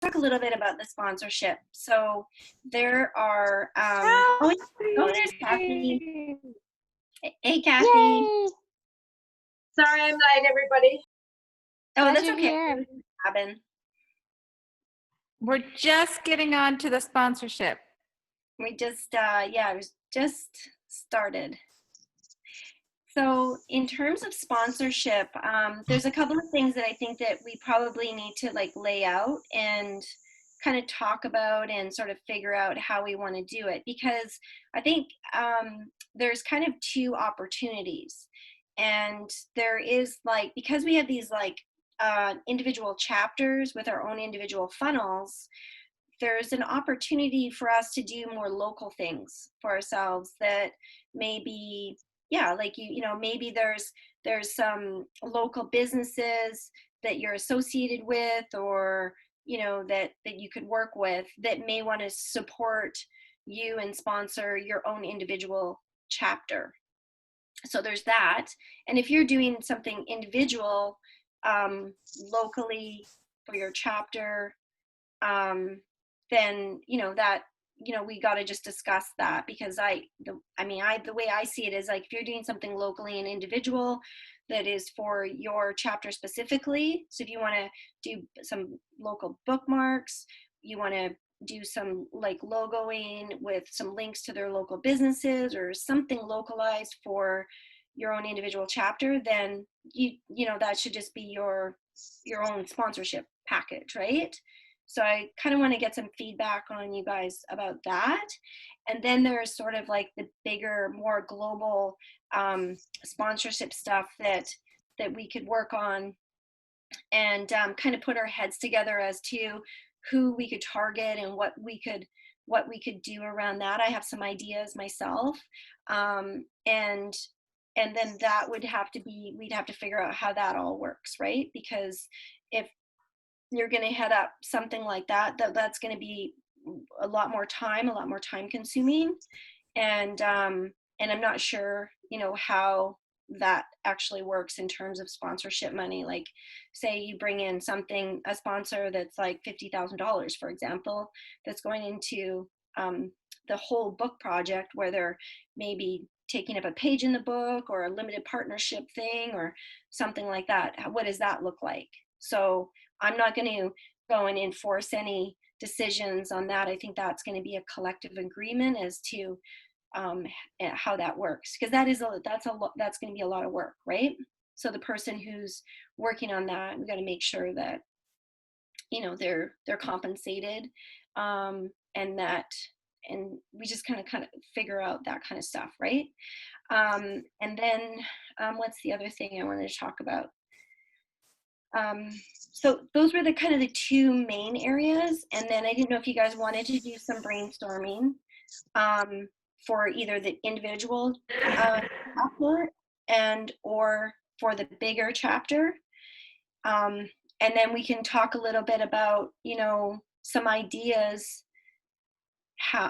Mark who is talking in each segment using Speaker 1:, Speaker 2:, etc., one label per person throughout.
Speaker 1: talk a little bit about the sponsorship. So there are, there's Kathy. Hey, Kathy.
Speaker 2: Yay!
Speaker 3: Sorry, I'm late, everybody.
Speaker 1: Oh,
Speaker 2: Glad
Speaker 1: that's
Speaker 2: you're
Speaker 1: okay.
Speaker 2: here.
Speaker 1: Robin.
Speaker 4: We're just getting on to the sponsorship.
Speaker 1: We just, it was just started. So in terms of sponsorship, there's a couple of things that I think that we probably need to like lay out and kind of talk about and sort of figure out how we want to do it, because I think there's kind of two opportunities, and there is like, because we have these like individual chapters with our own individual funnels, there's an opportunity for us to do more local things for ourselves that maybe, like maybe there's some local businesses that you're associated with, or that you could work with that may want to support you and sponsor your own individual chapter. So there's that. And if you're doing something individual locally for your chapter, then that we got to just discuss that, because the way I see it is like, if you're doing something locally and individual that is for your chapter specifically, so if you want to do some local bookmarks, you want to do some like logoing with some links to their local businesses or something localized for your own individual chapter, then that should just be your own sponsorship package, right? So I kind of want to get some feedback on you guys about that. And then there's sort of like the bigger, more global sponsorship stuff that we could work on, and kind of put our heads together as to who we could target and what we could do around that. I have some ideas myself, and then that would have to be, we'd have to figure out how that all works, right? Because if you're going to head up something like that, that's going to be a lot more time consuming, and I'm not sure how that actually works in terms of sponsorship money. Like, say you bring in a sponsor that's like $50,000, for example, that's going into the whole book project, where they're maybe taking up a page in the book or a limited partnership thing or something like that. What does that look like? So I'm not going to go and enforce any decisions on that. I think that's going to be a collective agreement as to how that works, because that's going to be a lot of work, right? So the person who's working on that, we got to make sure that they're compensated, and we just kind of figure out that kind of stuff, right? And then what's the other thing I wanted to talk about? So those were the kind of the two main areas. And then I didn't know if you guys wanted to do some brainstorming for either the individual chapter or for the bigger chapter. And then we can talk a little bit about, some ideas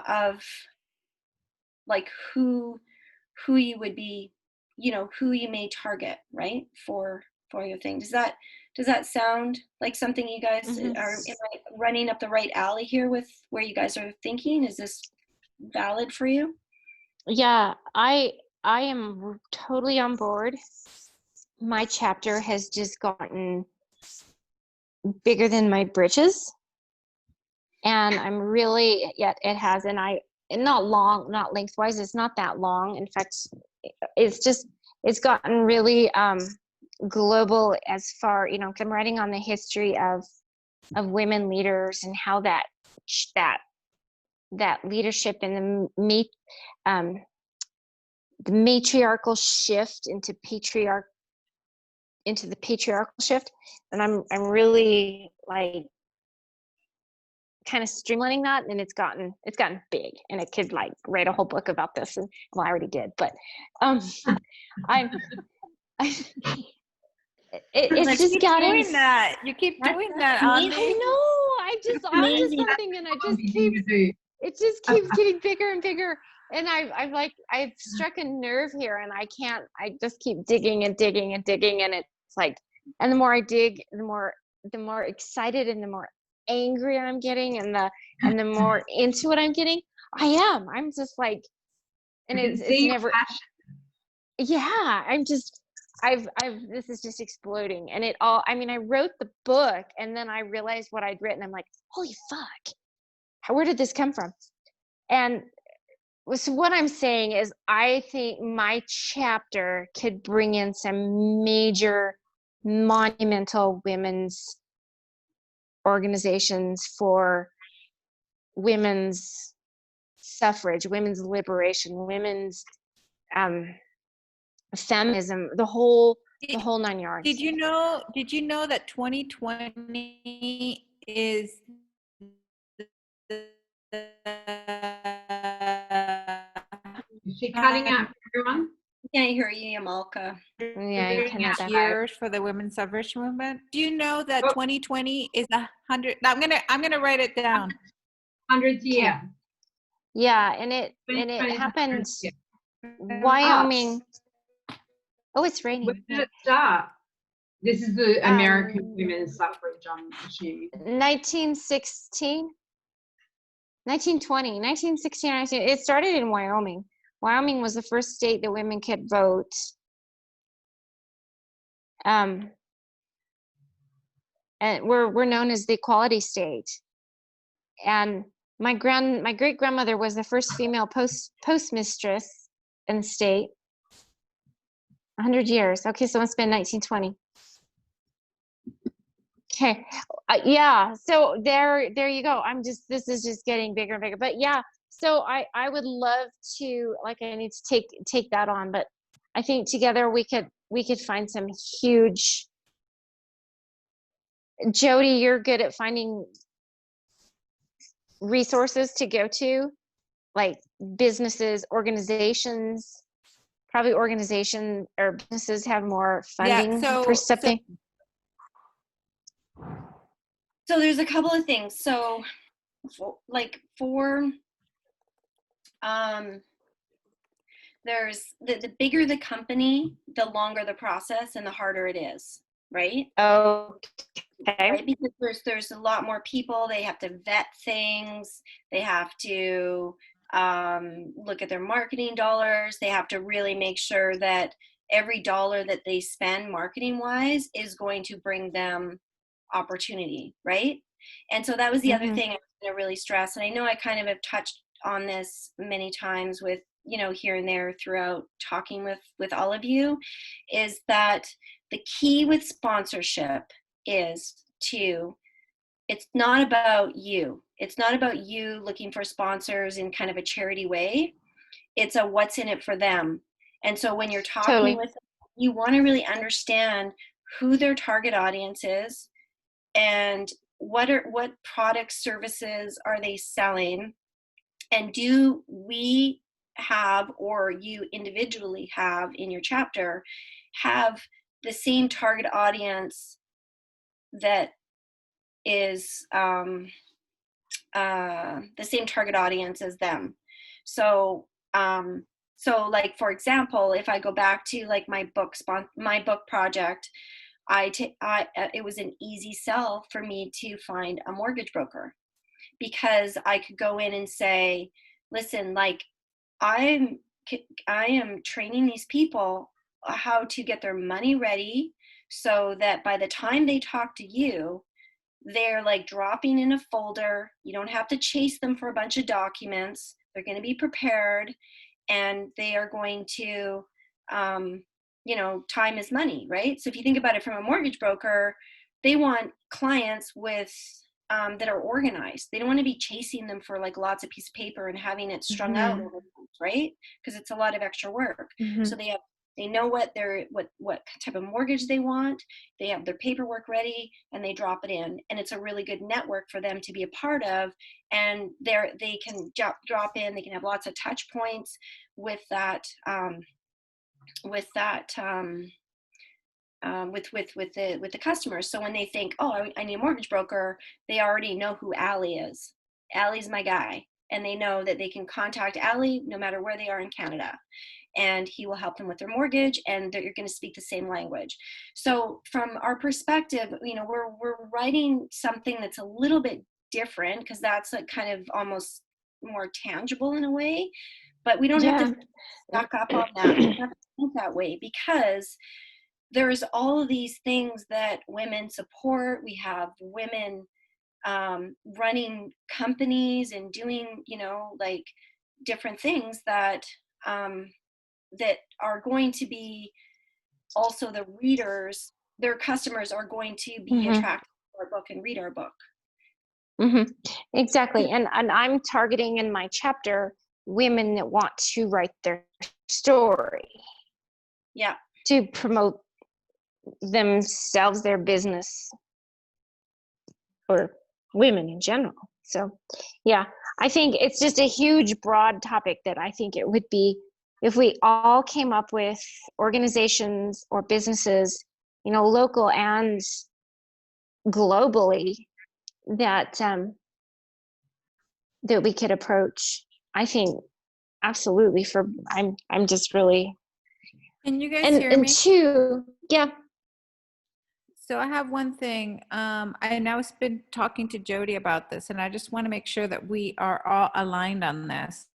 Speaker 1: of like who you would be, who you may target, right, for your thing. Does that sound like something you guys am I running up the right alley here with where you guys are thinking? Is this valid for you?
Speaker 2: Yeah, I am totally on board. My chapter has just gotten bigger than my britches, and I'm really, it has, and not lengthwise, it's not that long. In fact, it's gotten really global as far, I'm writing on the history of women leaders and how that leadership and the matriarchal shift into the patriarchal shift. And I'm really like kind of streamlining that, and it's gotten big, and it could like write a whole book about this, and well, I already did, but it's just gotten
Speaker 4: doing that. You keep doing that.
Speaker 2: I know. I'm just something, and it just keeps getting bigger and bigger. And I've struck a nerve here, and I just keep digging and digging and digging, and it's like, and the more I dig, the more excited and the more angry I'm getting and the more into it I'm getting, I'm just like, and
Speaker 3: I can
Speaker 2: it's
Speaker 3: see your
Speaker 2: never,
Speaker 3: passion.
Speaker 2: yeah, this is just exploding. And it all, I mean, I wrote the book and then I realized what I'd written. I'm like, holy fuck, where did this come from? And so what I'm saying is I think my chapter could bring in some major monumental women's organizations for women's suffrage, women's liberation, women's feminism, the whole 9 yards.
Speaker 4: Did you know that 2020 is
Speaker 3: Is she cutting out for everyone?
Speaker 1: Can't hear you, Yamalka.
Speaker 2: Yeah, you cannot die.
Speaker 4: years for the women's suffrage movement? Do you know that
Speaker 3: Oh.
Speaker 4: 2020 is 100? I'm gonna write it down.
Speaker 3: 100th year.
Speaker 2: Yeah, and it
Speaker 3: 2020 is the
Speaker 2: happened
Speaker 3: 100th year.
Speaker 2: Wyoming. Oh, it's
Speaker 3: When
Speaker 2: raining.
Speaker 3: did it start? This is the American
Speaker 2: Um,
Speaker 3: women's suffrage, I'm assuming.
Speaker 2: 1916, 1920, 1916, 19. It started in Wyoming. Wyoming was the first state that women could vote. And we're known as the equality state. And my great grandmother was the first female postmistress in the state. 100 years. Okay, so it's been 1920. Okay, yeah. So there you go. This is just getting bigger and bigger. But yeah, so I would love to, like, I need to take that on. But I think together we could find some huge. Jody, you're good at finding resources to go to, like businesses, organizations. Probably organization or businesses have more funding for something.
Speaker 1: So there's a couple of things. So there's the bigger the company, the longer the process and the harder it is, right?
Speaker 2: Okay.
Speaker 1: Right, because there's a lot more people. They have to vet things. They have to look at their marketing dollars. They have to really make sure that every dollar that they spend marketing wise is going to bring them opportunity, right? And so that was the other thing I was going to really stress. And I know I kind of have touched on this many times with, here and there throughout talking with all of you, is that the key with sponsorship is it's not about you. It's not about you looking for sponsors in kind of a charity way. It's a what's in it for them. And so when you're talking with them, you want to really understand who their target audience is and what products, services are they selling, and do we have, or you individually have in your chapter, have the same target audience that is the same target audience as them. So like, for example, if I go back to like my book project, it was an easy sell for me to find a mortgage broker, because I could go in and say, listen, like I am training these people how to get their money ready so that by the time they talk to you, they're like dropping in a folder. You don't have to chase them for a bunch of documents. They're going to be prepared, and they are going to, time is money, right? So if you think about it from a mortgage broker, they want clients with that are organized. They don't want to be chasing them for like lots of piece of paper and having it strung out over months, right? Because it's a lot of extra work. So they know what type of mortgage they want. They have their paperwork ready and they drop it in, and it's a really good network for them to be a part of. And they can drop in. They can have lots of touch points with the customers. So when they think, oh, I need a mortgage broker, they already know who Allie is. Allie's my guy. and they know that they can contact Ali no matter where they are in Canada, and he will help them with their mortgage, and you're going to speak the same language. So from our perspective, we're writing something that's a little bit different, because that's like kind of almost more tangible in a way, but we don't have to stuck up on that. We have to think that way, because there's all of these things that women support. We have women running companies and doing, like different things that that are going to be also the readers, their customers are going to be attracted to our book and read our book.
Speaker 2: Exactly. And I'm targeting in my chapter women that want to write their story.
Speaker 1: Yeah.
Speaker 2: To promote themselves, their business, or women in general. So yeah, I think it's just a huge, broad topic that I think it would be, if we all came up with organizations or businesses, local and globally, that that we could approach. I think absolutely. I'm just really.
Speaker 4: Can you guys hear me?
Speaker 2: And two, yeah.
Speaker 4: So I have one thing. I now have been talking to Jody about this, and I just want to make sure that we are all aligned on this.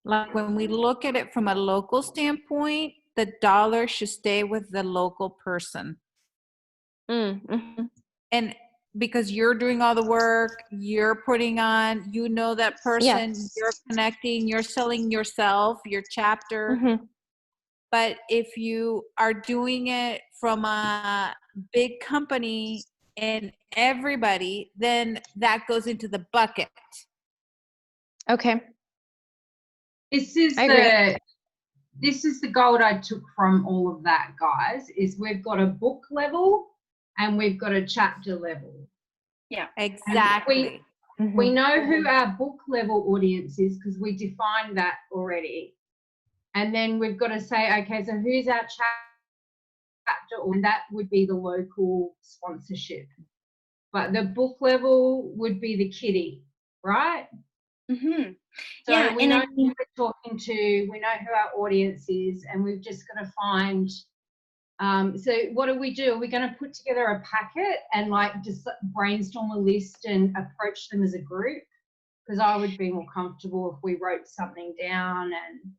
Speaker 4: Like when we look at it from a local standpoint, the dollar should stay with the local person.
Speaker 2: Mm-hmm.
Speaker 4: And because you're doing all the work, you're putting on, that person,
Speaker 2: Yes.
Speaker 4: You're connecting, you're selling yourself, your chapter.
Speaker 2: Mm-hmm.
Speaker 4: But if you are doing it from a big company and everybody, then that goes into the bucket.
Speaker 2: Okay.
Speaker 3: This is the gold I took from all of that, guys, is we've got a book level and we've got a chapter level.
Speaker 1: Yeah,
Speaker 4: exactly.
Speaker 3: We know who our book level audience is because we defined that already. And then we've got to say, okay, so who's our chapter? And that would be the local sponsorship. But the book level would be the kitty, right?
Speaker 1: Mm-hmm.
Speaker 3: So
Speaker 1: yeah,
Speaker 3: we know who we're talking to, we know who our audience is, and we've just got to find. So what do? Are we going to put together a packet and like just brainstorm a list and approach them as a group? Because I would be more comfortable if we wrote something down and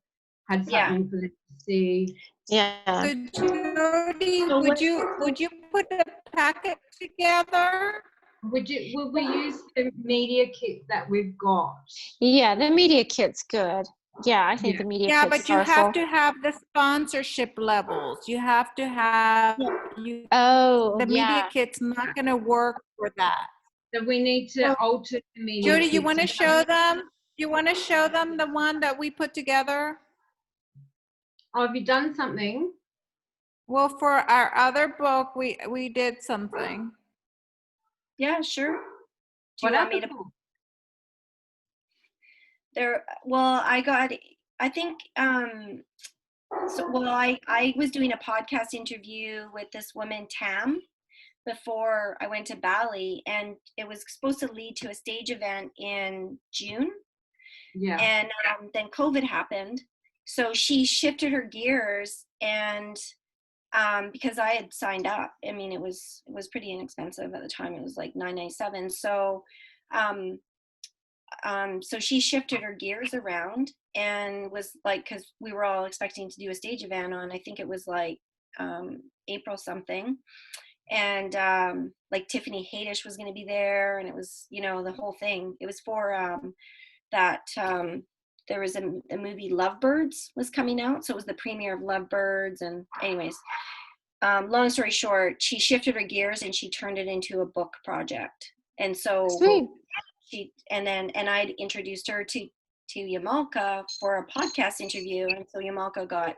Speaker 3: had something for them to see.
Speaker 2: Yeah.
Speaker 4: So Jody, would you put a packet together?
Speaker 3: Will we use the media kit that we've got?
Speaker 2: Yeah, the media kit's good. Yeah, I think the media kit's
Speaker 4: but you
Speaker 2: powerful.
Speaker 4: have to have the sponsorship levels. You have to have the media kit's not going to work for that.
Speaker 3: So we need to alter the media.
Speaker 4: Jody, you want to show them? You want to show them the one that we put together?
Speaker 3: Oh, have you done something?
Speaker 4: Well, for our other book, we did something.
Speaker 1: Yeah, sure. Do you want me to? I was doing a podcast interview with this woman, Tam, before I went to Bali, and it was supposed to lead to a stage event in June.
Speaker 3: Yeah.
Speaker 1: And then COVID happened. So she shifted her gears, and because I had signed up, I mean, it was pretty inexpensive at the time. It was like $9.97. So, so she shifted her gears around and was like, because we were all expecting to do a stage event on, I think it was like April something, and like Tiffany Haddish was going to be there, and it was, the whole thing. It was for there was a movie Lovebirds was coming out, so it was the premiere of Lovebirds. And anyways, long story short, she shifted her gears and she turned it into a book project. And so
Speaker 2: Sweet.
Speaker 1: and I'd introduced her to Yamalka for a podcast interview, and so Yamalka got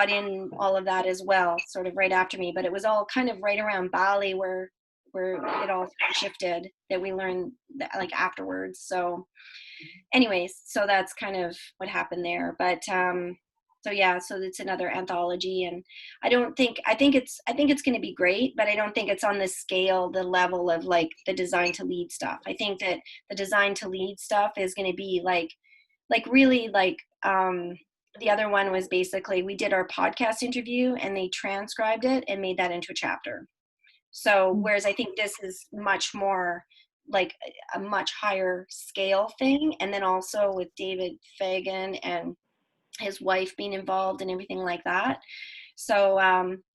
Speaker 1: in all of that as well, sort of right after me. But it was all kind of right around Bali where it all shifted, that we learned that, like, afterwards. So anyways, so that's kind of what happened there. But So yeah, so it's another anthology, and I think it's going to be great, but I don't think it's on the scale, the level of like the design to lead stuff. I think that the design to lead stuff is going to be like really like the other one was basically we did our podcast interview and they transcribed it and made that into a chapter. So whereas I think this is much more like a much higher scale thing, and then also with David Fagan and his wife being involved and everything like that. So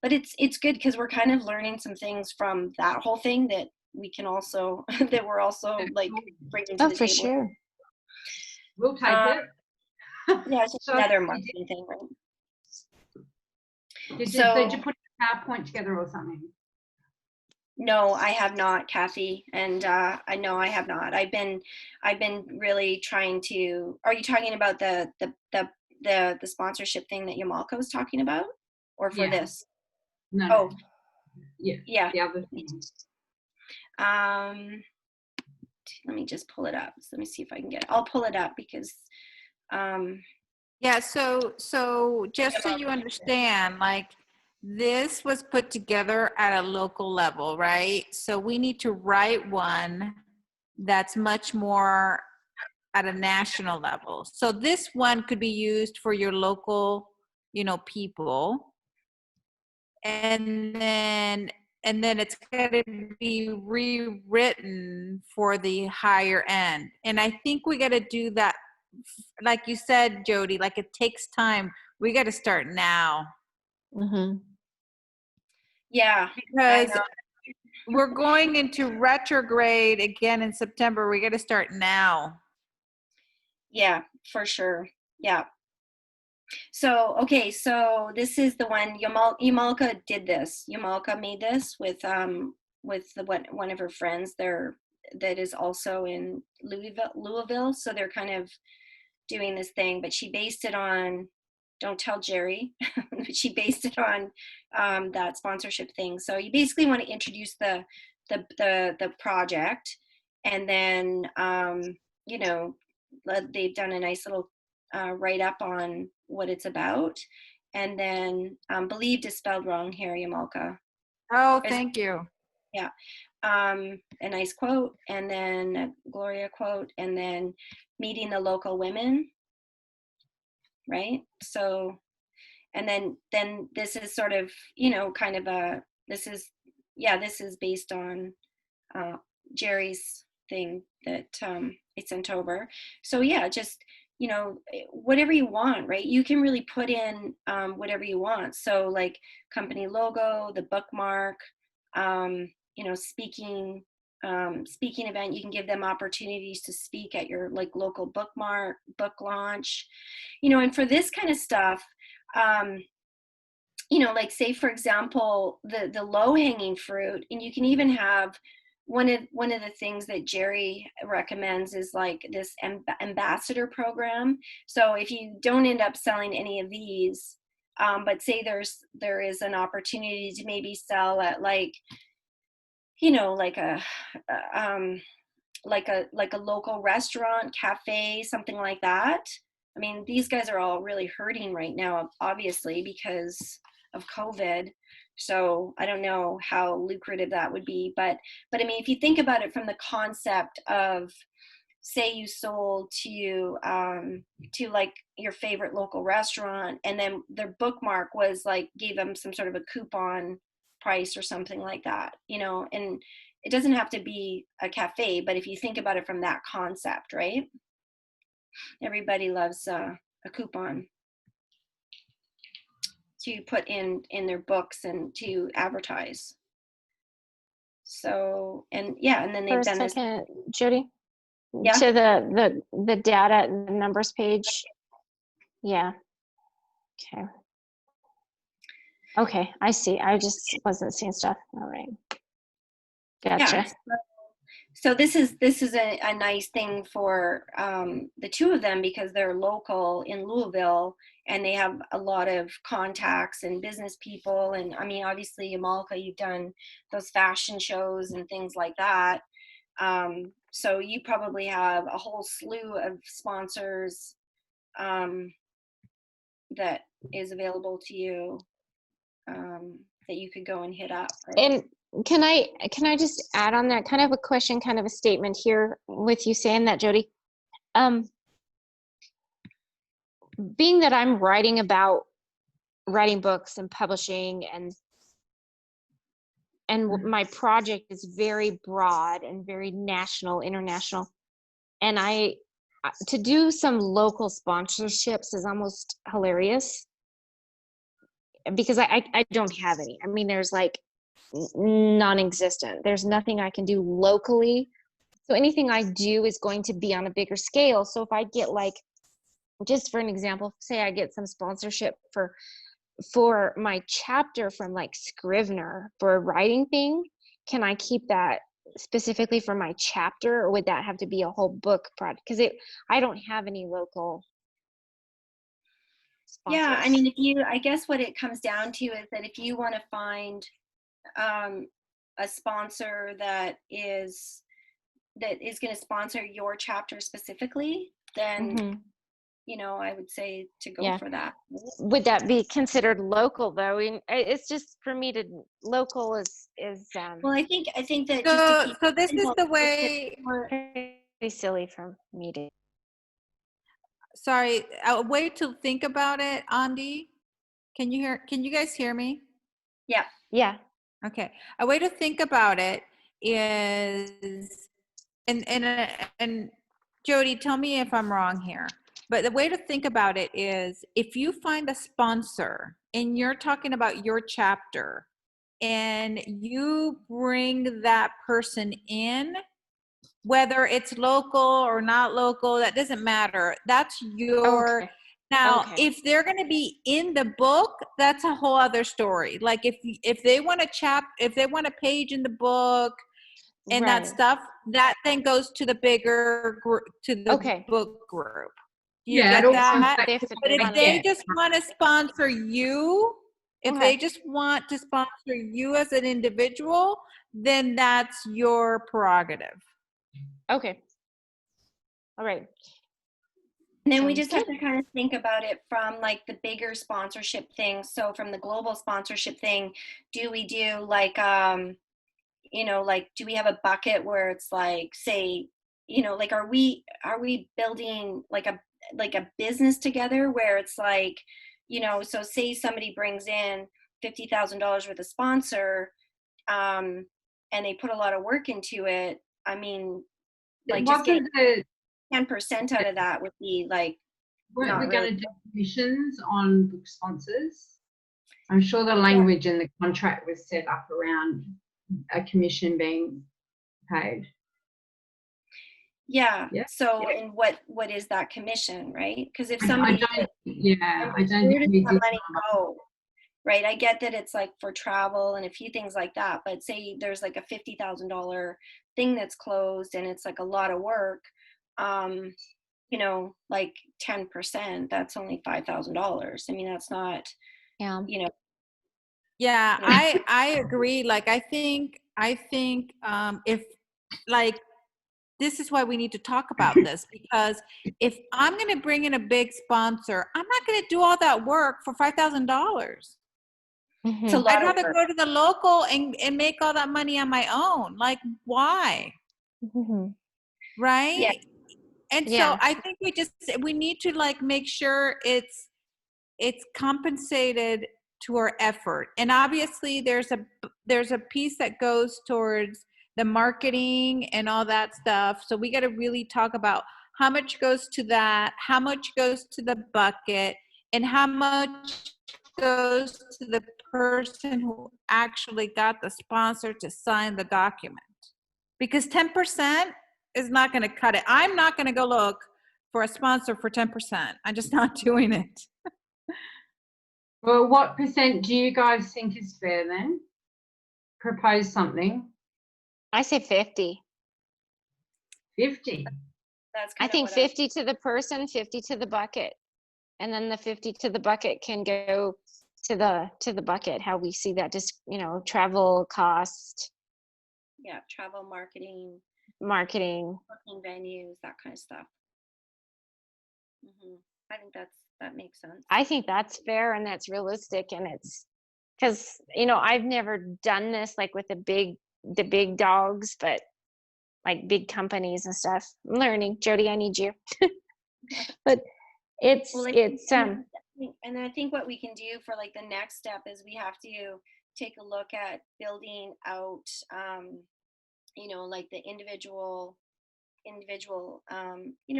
Speaker 1: but it's good because we're kind of learning some things from that whole thing that we can also that we're also like bringing to
Speaker 2: Oh,
Speaker 1: the
Speaker 2: for
Speaker 1: table.
Speaker 2: sure.
Speaker 3: We'll take
Speaker 1: Um,
Speaker 3: it.
Speaker 1: yeah, it's just
Speaker 3: So
Speaker 1: another monthly thing, right?
Speaker 3: did
Speaker 1: So
Speaker 3: you put a PowerPoint together or something?
Speaker 1: no, I have not, Kathy, and I know I have not. I've been really trying to. Are you talking about the sponsorship thing that Yamalka was talking about, or for
Speaker 3: Yeah.
Speaker 1: this?
Speaker 3: No.
Speaker 1: Oh,
Speaker 3: Yeah.
Speaker 1: yeah.
Speaker 3: The other thing.
Speaker 1: Let me just pull it up. So let me see if I can get it. I'll pull it up because
Speaker 4: Yeah, so just so you understand, like this was put together at a local level, right? So we need to write one that's much more at a national level. So this one could be used for your local, people. And then it's going to be rewritten for the higher end. And I think we got to do that, like you said, Jody, like it takes time. We got to start now
Speaker 2: Mm-hmm.
Speaker 1: yeah, I
Speaker 4: because
Speaker 1: know.
Speaker 4: we're going into retrograde again in September. We got to start now.
Speaker 1: Yeah, for sure. Yeah. So okay, so this is the one Yamalka did this. Yamalka made this with one of her friends there that is also in Louisville. So they're kind of doing this thing, but she based it on, don't tell Jerry, but she based it on that sponsorship thing. So you basically want to introduce the project, and then you know they've done a nice little write up on what it's about, and then believed is spelled wrong here, Yamalka.
Speaker 4: Oh, thank you.
Speaker 1: Yeah. A nice quote, and then a Gloria quote, and then meeting the local women, right? So, and then this is sort of kind of this is based on Jerry's thing that I sent over. So yeah, just whatever you want, right? You can really put in whatever you want. So like company logo, the bookmark, speaking event. You can give them opportunities to speak at your like local book launch, and for this kind of stuff, like say for example the low hanging fruit, and you can even have one of the things that Jerry recommends is like this ambassador program. So if you don't end up selling any of these, but say there is an opportunity to maybe sell at like like a like a local restaurant, cafe, something like that. I mean, these guys are all really hurting right now, obviously, because of COVID. So I don't know how lucrative that would be, but I mean, if you think about it from the concept of, say you sold to like your favorite local restaurant, and then their bookmark was like gave them some sort of a coupon price or something like that, and it doesn't have to be a cafe, but if you think about it from that concept, right? Everybody loves a coupon to put in their books and to advertise. So, and yeah, and then
Speaker 2: For
Speaker 1: they've
Speaker 2: a
Speaker 1: done this.
Speaker 2: second, Jody,
Speaker 1: Yeah.
Speaker 2: to the data and the numbers page. Yeah. Okay. Okay, I see. I just wasn't seeing stuff. All right. Gotcha.
Speaker 1: Yeah. So this is a nice thing for the two of them because they're local in Louisville and they have a lot of contacts and business people. And I mean, obviously, Yamalka, you've done those fashion shows and things like that. So you probably have a whole slew of sponsors that is available to you, that you could go and hit up. Right?
Speaker 2: And can I just add on that, kind of a question, kind of a statement here with you saying that, Jody? Being that I'm writing about writing books and publishing, and my project is very broad and very national, international, and to do some local sponsorships is almost hilarious, because I don't have any. I mean, there's like non-existent. There's nothing I can do locally. So anything I do is going to be on a bigger scale. So if I get, like, just for an example, say I get some sponsorship for my chapter from like Scrivener for a writing thing, can I keep that specifically for my chapter, or would that have to be a whole book product? Because I don't have any local sponsors.
Speaker 1: Yeah, I mean, I guess what it comes down to is that if you want to find a sponsor that is going to sponsor your chapter specifically, then
Speaker 2: Mhm.
Speaker 1: I would say to go
Speaker 2: Yeah.
Speaker 1: for that.
Speaker 2: Would that be considered local though? It's just for me to local is
Speaker 1: Well, I think that just to keep
Speaker 4: So this is
Speaker 1: simple,
Speaker 4: the way,
Speaker 2: pretty silly for me to.
Speaker 4: sorry, a way to think about it, Andy. Can you guys hear me?
Speaker 1: yeah.
Speaker 2: Yeah.
Speaker 4: Okay. A way to think about it is, and Jody, tell me if I'm wrong here, but the way to think about it is, if you find a sponsor and you're talking about your chapter and you bring that person in, whether it's local or not local, that doesn't matter. That's your.
Speaker 2: Okay.
Speaker 4: Now,
Speaker 2: Okay.
Speaker 4: if they're going to be in the book, that's a whole other story. Like if they want if they want a page in the book and that
Speaker 2: Right.
Speaker 4: stuff, that then goes to the bigger group, to the
Speaker 2: Okay.
Speaker 4: book group. Do you
Speaker 3: Yeah, it
Speaker 4: get
Speaker 3: all comes
Speaker 4: that?
Speaker 3: back
Speaker 2: They have
Speaker 3: to
Speaker 2: to
Speaker 4: But if
Speaker 2: fund
Speaker 4: they
Speaker 2: it.
Speaker 4: just want to sponsor you, if
Speaker 2: Okay.
Speaker 4: they just want to sponsor you as an individual, then that's your prerogative.
Speaker 2: Okay. All right.
Speaker 1: And then we
Speaker 2: Sounds
Speaker 1: just have
Speaker 2: good.
Speaker 1: to kind of think about it from like the bigger sponsorship thing. So from the global sponsorship thing, do we do like like, do we have a bucket where it's like, say, like, are we building like a business together where it's like, so say somebody brings in $50,000 worth of sponsor, and they put a lot of work into it. I mean, like, just getting
Speaker 3: wasn't the
Speaker 1: 10% out of that would be like
Speaker 3: weren't
Speaker 1: not
Speaker 3: we
Speaker 1: really.
Speaker 3: going to do commissions on book sponsors? I'm sure the
Speaker 1: Yeah.
Speaker 3: language in the contract was set up around a commission being paid.
Speaker 1: Yeah.
Speaker 3: Yeah.
Speaker 1: So, and what is that commission, right? Because if
Speaker 3: I
Speaker 1: somebody,
Speaker 3: don't think we
Speaker 1: where does
Speaker 3: did
Speaker 1: that money
Speaker 3: that.
Speaker 1: go? Right. I get that it's like for travel and a few things like that, but say there's like a $50,000 thing that's closed and it's like a lot of work. Like 10%, that's only $5,000. I mean, that's not,
Speaker 2: Yeah.
Speaker 4: Yeah,
Speaker 1: Yeah.
Speaker 4: I agree. Like, I think if, like, this is why we need to talk about this, because if I'm going to bring in a big sponsor, I'm not going to do all that work for $5,000.
Speaker 2: Mhm.
Speaker 1: It's a lot
Speaker 4: I'd
Speaker 1: of
Speaker 4: rather
Speaker 1: work.
Speaker 4: go to the local and make all that money on my own. Like, why?
Speaker 2: Mhm.
Speaker 4: Right?
Speaker 1: Yeah.
Speaker 4: And
Speaker 2: Yeah.
Speaker 4: so I think we need to like make sure it's compensated to our effort. And obviously there's a piece that goes towards the marketing and all that stuff. So we got to really talk about how much goes to that, how much goes to the bucket, and how much goes to the person who actually got the sponsor to sign the document. Because 10% is not going to cut it. I'm not going to go look for a sponsor for 10%. I'm just not doing it.
Speaker 3: Well, what percent do you guys think is fair then? Propose something.
Speaker 2: I say 50.
Speaker 3: 50.
Speaker 1: That's
Speaker 2: I
Speaker 1: kind of
Speaker 2: think
Speaker 1: what
Speaker 2: 50 to the person, 50 to the bucket. And then the 50 to the bucket can go to the bucket, how we see that, just, travel cost,
Speaker 1: yeah, travel, marketing,
Speaker 2: marketing.
Speaker 1: booking venues, that kind of stuff. I think that makes sense.
Speaker 2: I think that's fair and that's realistic, and it's because I've never done this like with the big dogs, but like big companies and stuff. I'm learning. Jody, I need you. But it's
Speaker 1: Well,
Speaker 2: it's
Speaker 1: and I think what we can do for like the next step is we have to take a look at building out, like the individual,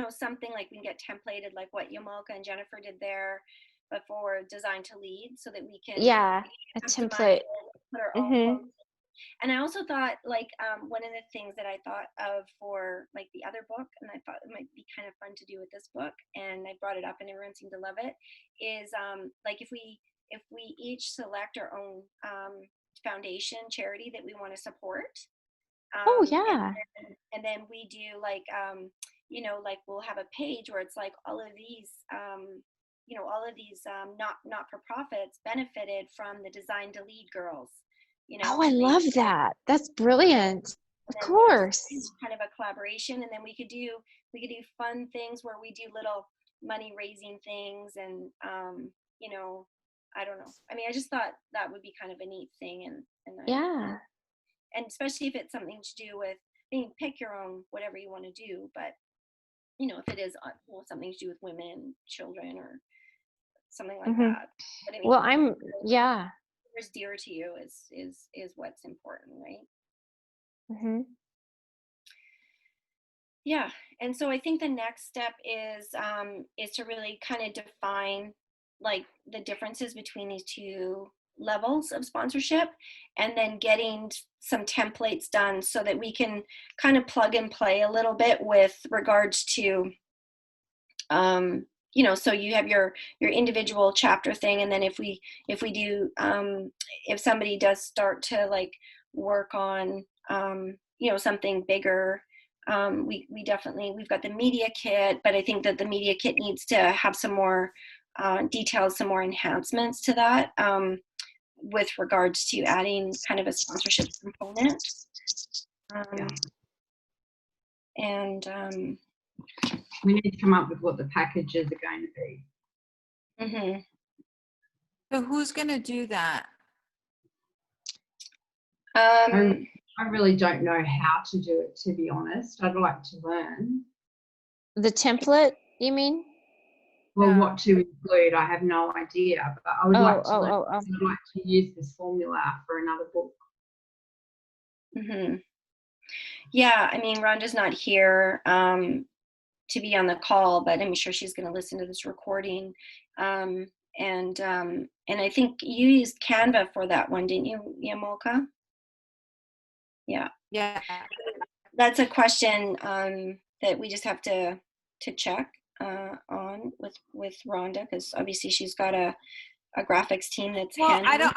Speaker 1: something like we can get templated like what Yamilka and Jennifer did there, but for Design to Lead, so that we can
Speaker 2: yeah, a
Speaker 1: customize
Speaker 2: template.
Speaker 1: it, put our own
Speaker 2: Mhm.
Speaker 1: quotes. And I also thought like one of the things that I thought of for like the other book, and I thought it might be kind of fun to do with this book, and I brought it up and everyone seemed to love it, is like if we each select our own foundation charity that we want to support,
Speaker 2: Oh
Speaker 1: and
Speaker 2: yeah.
Speaker 1: then we do like like we'll have a page where it's like all of these not for profits benefited from the Design to Lead girls,
Speaker 2: Oh, I
Speaker 1: and they
Speaker 2: love that. That's brilliant. Of
Speaker 1: and then there's
Speaker 2: course.
Speaker 1: kind of a collaboration, and then we could do fun things where we do little money raising things, and I don't know, I mean, I just thought that would be kind of a neat thing,
Speaker 2: Yeah.
Speaker 1: and especially if it's something to do with, I mean, pick your own whatever you want to do, but if it is something to do with women, children, or something like
Speaker 2: Mhm.
Speaker 1: that. But I
Speaker 2: Well,
Speaker 1: mean,
Speaker 2: yeah.
Speaker 1: whatever's dear to you is what's important, right?
Speaker 2: Mhm.
Speaker 1: Yeah, and so I think the next step is to really kind of define like the differences between these two levels of sponsorship, and then getting some templates done so that we can kind of plug and play a little bit with regards to so you have your individual chapter thing, and then if we do if somebody does start to like work on something bigger, we definitely, we've got the media kit, but I think that the media kit needs to have some more details, some more enhancements to that, with regards to adding kind of a sponsorship component, and
Speaker 3: We need to come up with what the packages are going to be.
Speaker 1: mhm.
Speaker 4: So who's going to do that?
Speaker 3: I really don't know how to do it, to be honest. I'd like to learn.
Speaker 2: The template, you mean?
Speaker 3: Well,
Speaker 4: Yeah.
Speaker 3: what to include, I have no idea, but I would like to learn.
Speaker 2: Oh.
Speaker 3: I'd like to use this formula for another book.
Speaker 1: Mm-hmm. Yeah, I mean, Rhonda's not here to be on the call, but I'm sure she's going to listen to this recording. And I think you used Canva for that one, didn't you, Yamilka? Yeah.
Speaker 4: Yeah.
Speaker 1: That's a question that we just have to check on with Rhonda, because obviously she's got a graphics team that's
Speaker 4: Well,
Speaker 1: handling.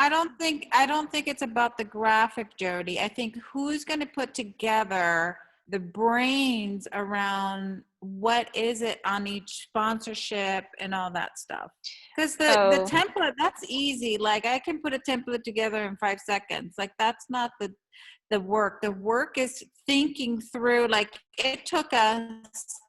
Speaker 4: I don't think it's about the graphic, Jody. I think who's going to put together the brains around what is it on each sponsorship and all that stuff. Because the template, that's easy. Like I can put a template together in 5 seconds. Like that's not the work. The work is thinking through, like it took us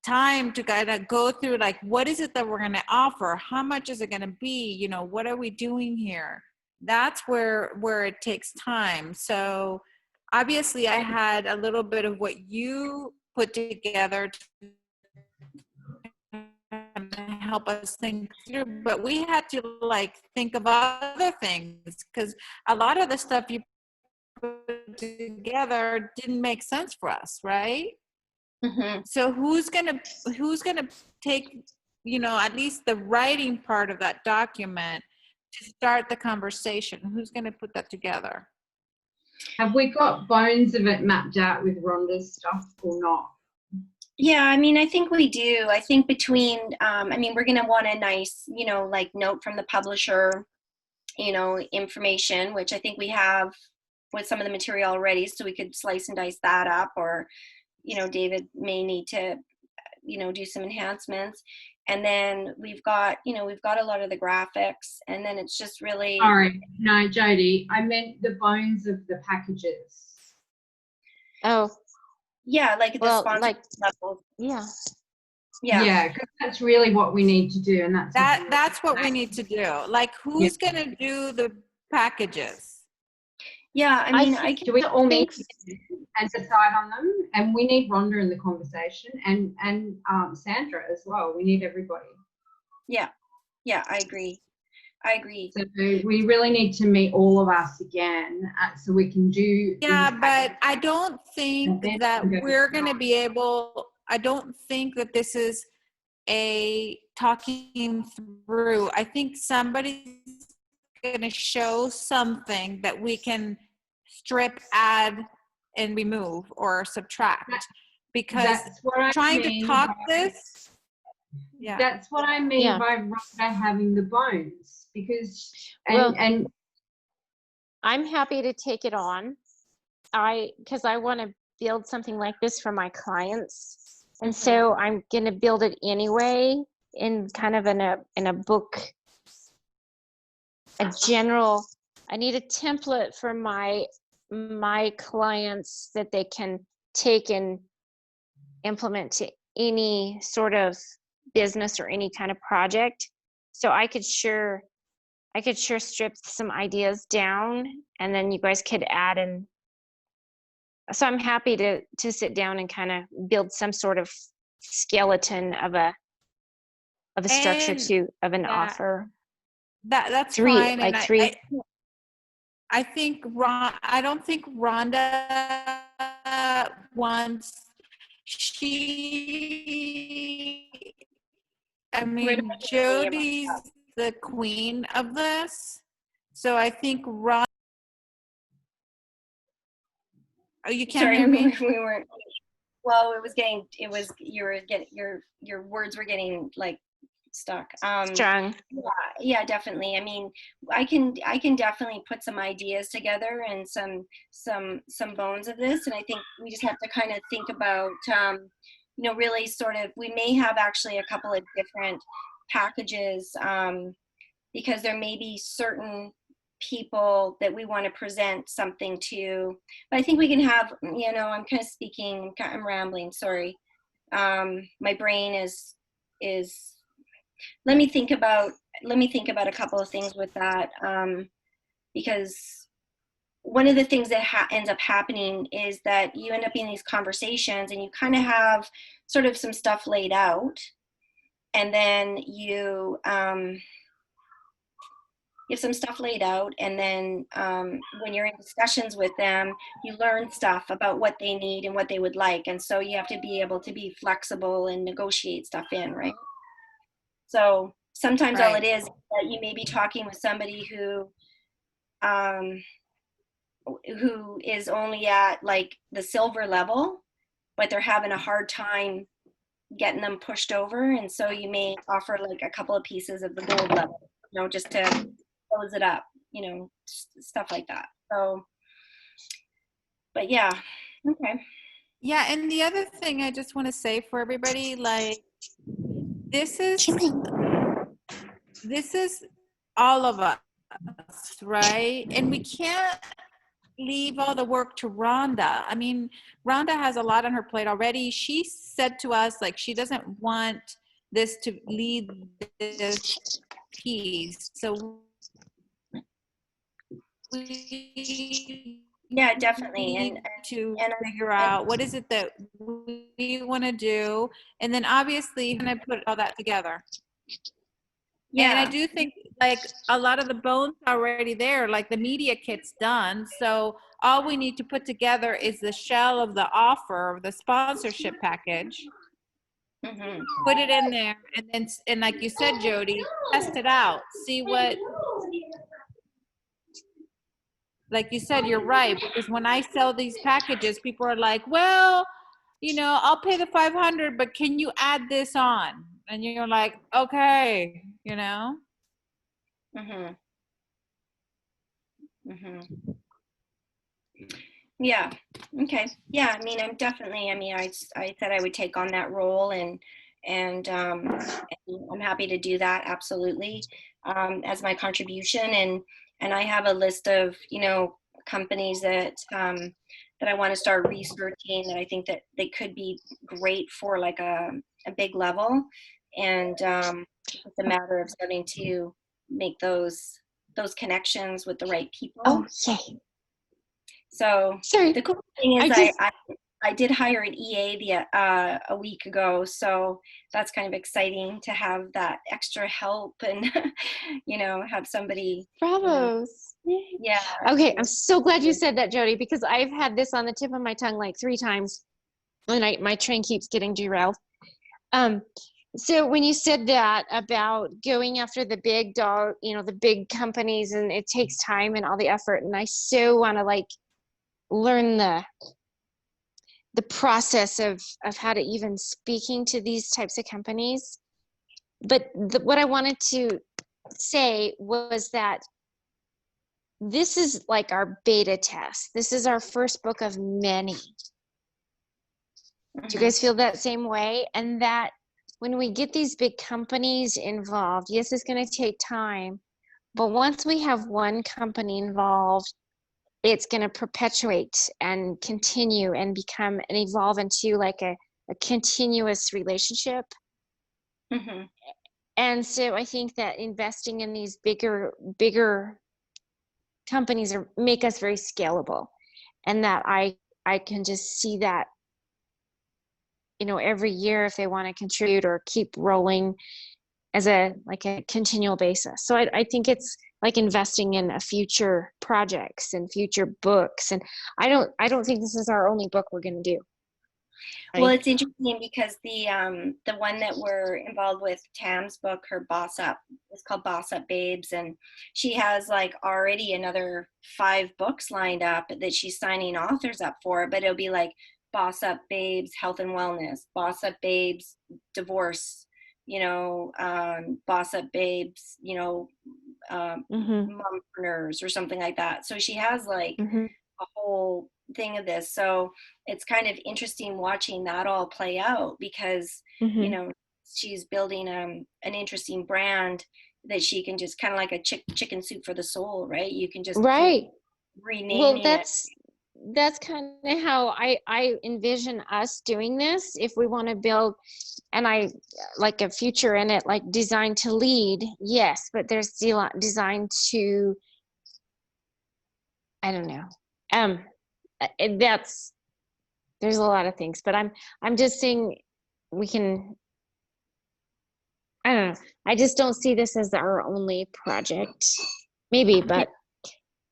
Speaker 4: time to kind of go through, like, what is it that we're going to offer? How much is it going to be? What are we doing here? That's where it takes time. So obviously I had a little bit of what you put together to help us think through, but we had to like think of other things, because a lot of the stuff you put together didn't make sense for us, right?
Speaker 1: Mm-hmm.
Speaker 4: So who's gonna take, at least the writing part of that document to start the conversation? Who's gonna put that together?
Speaker 3: Have we got bones of it mapped out with Rhonda's stuff or not?
Speaker 1: Yeah, I mean, I think we do. I think between, I mean, we're going to want a nice, like note from the publisher, information, which I think we have with some of the material already, so we could slice and dice that up, or, David may need to, do some enhancements. And then we've got a lot of the graphics, and then it's just really.
Speaker 3: Sorry, no, Jody, I meant the bones of the packages.
Speaker 2: Oh.
Speaker 1: Yeah, like the sponsor level.
Speaker 2: Yeah.
Speaker 1: Yeah.
Speaker 3: Yeah, because that's really what we need to do, and
Speaker 4: That's what we need to do. Like, who's gonna do the packages?
Speaker 1: Yeah, I mean, I can,
Speaker 3: do we all meet
Speaker 2: think-
Speaker 3: and decide on them? And we need Rhonda in the conversation, and Sandra as well. We need everybody.
Speaker 1: yeah, I agree. I agree.
Speaker 3: So we really need to meet all of us again, so we can do.
Speaker 4: Yeah,
Speaker 3: these
Speaker 4: but I don't think
Speaker 3: And then
Speaker 4: that
Speaker 3: we go
Speaker 4: we're
Speaker 3: to
Speaker 4: gonna be able, I don't think that this is a talking through. I think somebody's gonna show something that we can strip, add, and remove or subtract. Because
Speaker 3: That's what I
Speaker 4: trying to
Speaker 3: mean
Speaker 4: talk
Speaker 3: by-
Speaker 4: this, yeah.
Speaker 3: That's what I mean
Speaker 2: Yeah.
Speaker 3: by Rhonda having the bones, because
Speaker 2: Well-
Speaker 3: and
Speaker 2: I'm happy to take it on. Because I want to build something like this for my clients. And so I'm going to build it anyway in kind of in a book, a general, I need a template for my clients that they can take and implement to any sort of business or any kind of project. So I could sure strip some ideas down, and then you guys could add in. So I'm happy to sit down and kind of build some sort of skeleton of a structure
Speaker 4: And-
Speaker 2: of an
Speaker 4: yeah.
Speaker 2: offer.
Speaker 4: That's
Speaker 2: Three,
Speaker 4: fine.
Speaker 2: like
Speaker 4: And
Speaker 2: three.
Speaker 4: I think I don't think Rhonda wants, I mean, Jody's the queen of this. So I think oh, you can't
Speaker 1: Sorry,
Speaker 4: hear me?
Speaker 1: we weren't. Well, you were getting, your words were getting like stuck.
Speaker 2: Strong.
Speaker 1: Yeah, definitely. I mean, I can definitely put some ideas together and some bones of this, and I think we just have to kind of think about, really sort of, we may have actually a couple of different packages, because there may be certain people that we want to present something to, but I think we can have, I'm kind of speaking, I'm rambling, sorry. My brain is let me think about a couple of things with that, because one of the things that ends up happening is that you end up in these conversations and you kind of have sort of some stuff laid out, and then you have some stuff laid out, and then when you're in discussions with them, you learn stuff about what they need and what they would like, and so you have to be able to be flexible and negotiate stuff in, right? So sometimes all it is that you may be talking with somebody who is only at like the silver level, but they're having a hard time getting them pushed over, and so you may offer like a couple of pieces of the gold level, just to close it up, stuff like that. So, but yeah, okay.
Speaker 4: Yeah, and the other thing I just want to say for everybody, like, this is all of us, right? And we can't leave all the work to Rhonda. I mean, Rhonda has a lot on her plate already. She said to us, like, she doesn't want this to lead this piece. So
Speaker 1: Yeah, definitely.
Speaker 4: need to
Speaker 1: and
Speaker 4: figure out what is it that we want to do, and then obviously going to put all that together.
Speaker 1: yeah,
Speaker 4: And I do think like a lot of the bones are already there, like the media kit's done. So all we need to put together is the shell of the offer, the sponsorship package, put it in there, and then, and like you said, Jody, test it out, see what, like you said, you're right, because when I sell these packages, people are like, well, I'll pay the 500, but can you add this on? And you're like, okay,
Speaker 1: Yeah. Okay. Yeah. I mean, I said I would take on that role, and I'm happy to do that. Absolutely. As my contribution. And I have a list of, companies that that I want to start researching, that I think that they could be great for like a big level, and it's a matter of starting to make those connections with the right people.
Speaker 2: Oh, yay.
Speaker 1: So
Speaker 2: Sorry.
Speaker 1: the cool thing is I did hire an EA a week ago, so that's kind of exciting to have that extra help and have somebody.
Speaker 2: Bravos. Yay.
Speaker 1: Yeah.
Speaker 2: Okay, I'm so glad you said that, Jody, because I've had this on the tip of my tongue like 3 times, and my train keeps getting derailed. So when you said that about going after the big dog, the big companies, and it takes time and all the effort, and I so want to like learn the process of how to even speaking to these types of companies. But what I wanted to say was that this is like our beta test. This is our first book of many. Do you guys feel that same way? And that when we get these big companies involved, yes, it's going to take time, but once we have one company involved, it's going to perpetuate and continue and become and evolve into like a continuous relationship.
Speaker 1: Mm-hmm.
Speaker 2: And so I think that investing in these bigger companies make us very scalable, and that I can just see that, every year if they want to contribute or keep rolling as a continual basis. So I think it's like investing in a future projects and future books. And I don't think this is our only book we're going to do.
Speaker 1: Well, it's interesting because the one that we're involved with, Tam's book, her Boss Up, it's called Boss Up Babes, and she has like already another 5 books lined up that she's signing authors up for, but it'll be like Boss Up Babes, Health and Wellness, Boss Up Babes, Divorce, Boss Up Babes, mompreneurs or something like that. So she has like a whole thing of this. So it's kind of interesting watching that all play out because, she's building an interesting brand that she can just kind of like a chicken soup for the soul, right? You can just
Speaker 2: right.
Speaker 1: rename it.
Speaker 2: That's kind of how I envision us doing this. If we want to build, and I like a future in it, like designed to lead, yes, but there's designed to, I don't know. There's a lot of things, but I'm just saying we can, I don't know. I just don't see this as our only project. Maybe, but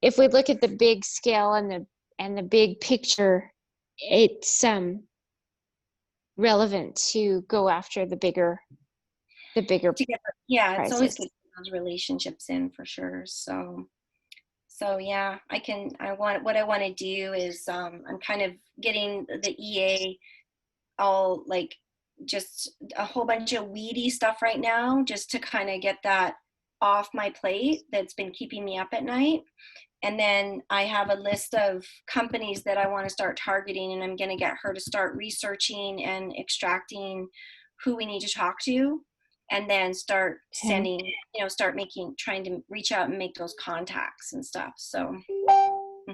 Speaker 2: if we look at the big scale and the big picture, it's relevant to go after the bigger
Speaker 1: yeah,
Speaker 2: prizes.
Speaker 1: It's always good to build relationships in for sure. So yeah, what I want to do is I'm kind of getting the EA all like just a whole bunch of weedy stuff right now, just to kind of get that off my plate that's been keeping me up at night. And then I have a list of companies that I want to start targeting, and I'm going to get her to start researching and extracting who we need to talk to, and then start sending, trying to reach out and make those contacts and stuff. So.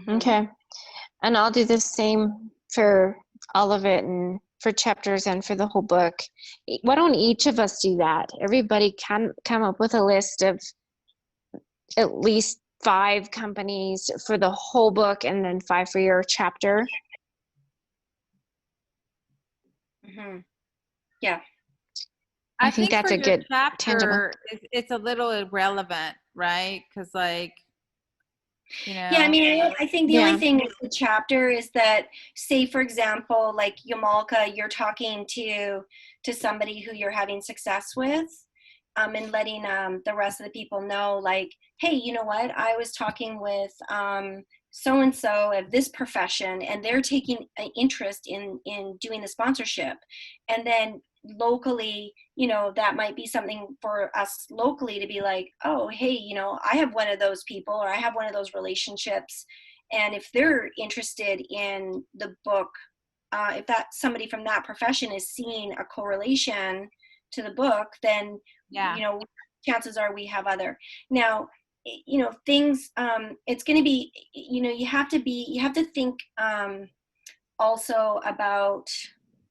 Speaker 2: Okay. And I'll do the same for all of it, and for chapters and for the whole book. Why don't each of us do that? Everybody can come up with a list of at least 5 companies for the whole book, and then 5 for your chapter.
Speaker 1: Yeah.
Speaker 2: I think that's a good
Speaker 4: chapter. It's a little irrelevant, right? Because
Speaker 1: Yeah, I mean, I think the only thing with the chapter is that, say, for example, like Yamalka, you're talking to somebody who you're having success with, and letting the rest of the people know, like, hey, you know what? I was talking with so-and-so of this profession, and they're taking an interest in doing the sponsorship. And then locally, that might be something for us locally to be like, oh, hey, I have one of those people, or I have one of those relationships. And if they're interested in the book, if that somebody from that profession is seeing a correlation to the book, then, chances are we have other. Now, you know, things, it's going to be, you know, you have to think also about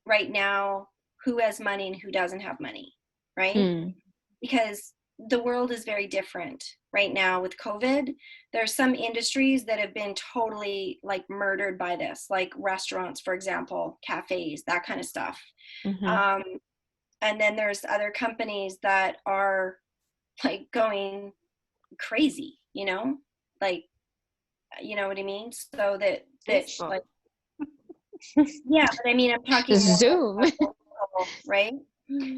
Speaker 1: right now who has money and who doesn't have money, right?
Speaker 2: Mm.
Speaker 1: Because the world is very different right now with COVID. There's some industries that have been totally like murdered by this, like restaurants, for example, cafes, that kind of stuff.
Speaker 2: Mhm.
Speaker 1: And then there's other companies that are like going crazy, you know, like, you know what I mean? So that
Speaker 4: Facebook.
Speaker 1: like, yeah, but I mean, I'm talking more
Speaker 2: Zoom.
Speaker 1: local, right?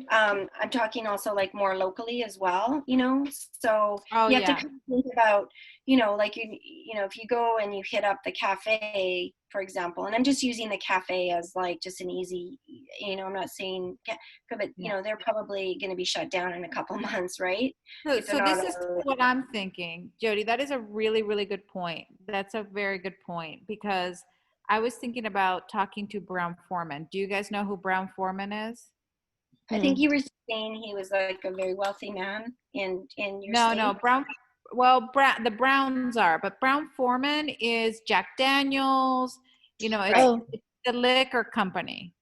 Speaker 1: I'm talking also like more locally as well, you know. So
Speaker 4: Oh
Speaker 1: you have to
Speaker 4: yeah.
Speaker 1: kind of think about, you know, like you know, if you go and you hit up the cafe, for example, and I'm just using the cafe as like just an easy, you know, I'm not saying, but you
Speaker 4: Yeah.
Speaker 1: know, they're probably going to be shut down in a couple months, right?
Speaker 4: So,
Speaker 1: If they're
Speaker 4: so
Speaker 1: not
Speaker 4: this is what I'm thinking, Jody. That is a really, really good point. That's a very good point because I was thinking about talking to Brown Foreman. Do you guys know who Brown Foreman is?
Speaker 1: I think
Speaker 2: Mm.
Speaker 1: you were saying he was like a very wealthy man in your
Speaker 4: No,
Speaker 1: state.
Speaker 4: no, Brown. Well, the Browns are, but Brown Foreman is Jack Daniels. You know,
Speaker 1: Right.
Speaker 2: Oh.
Speaker 4: it's the liquor company.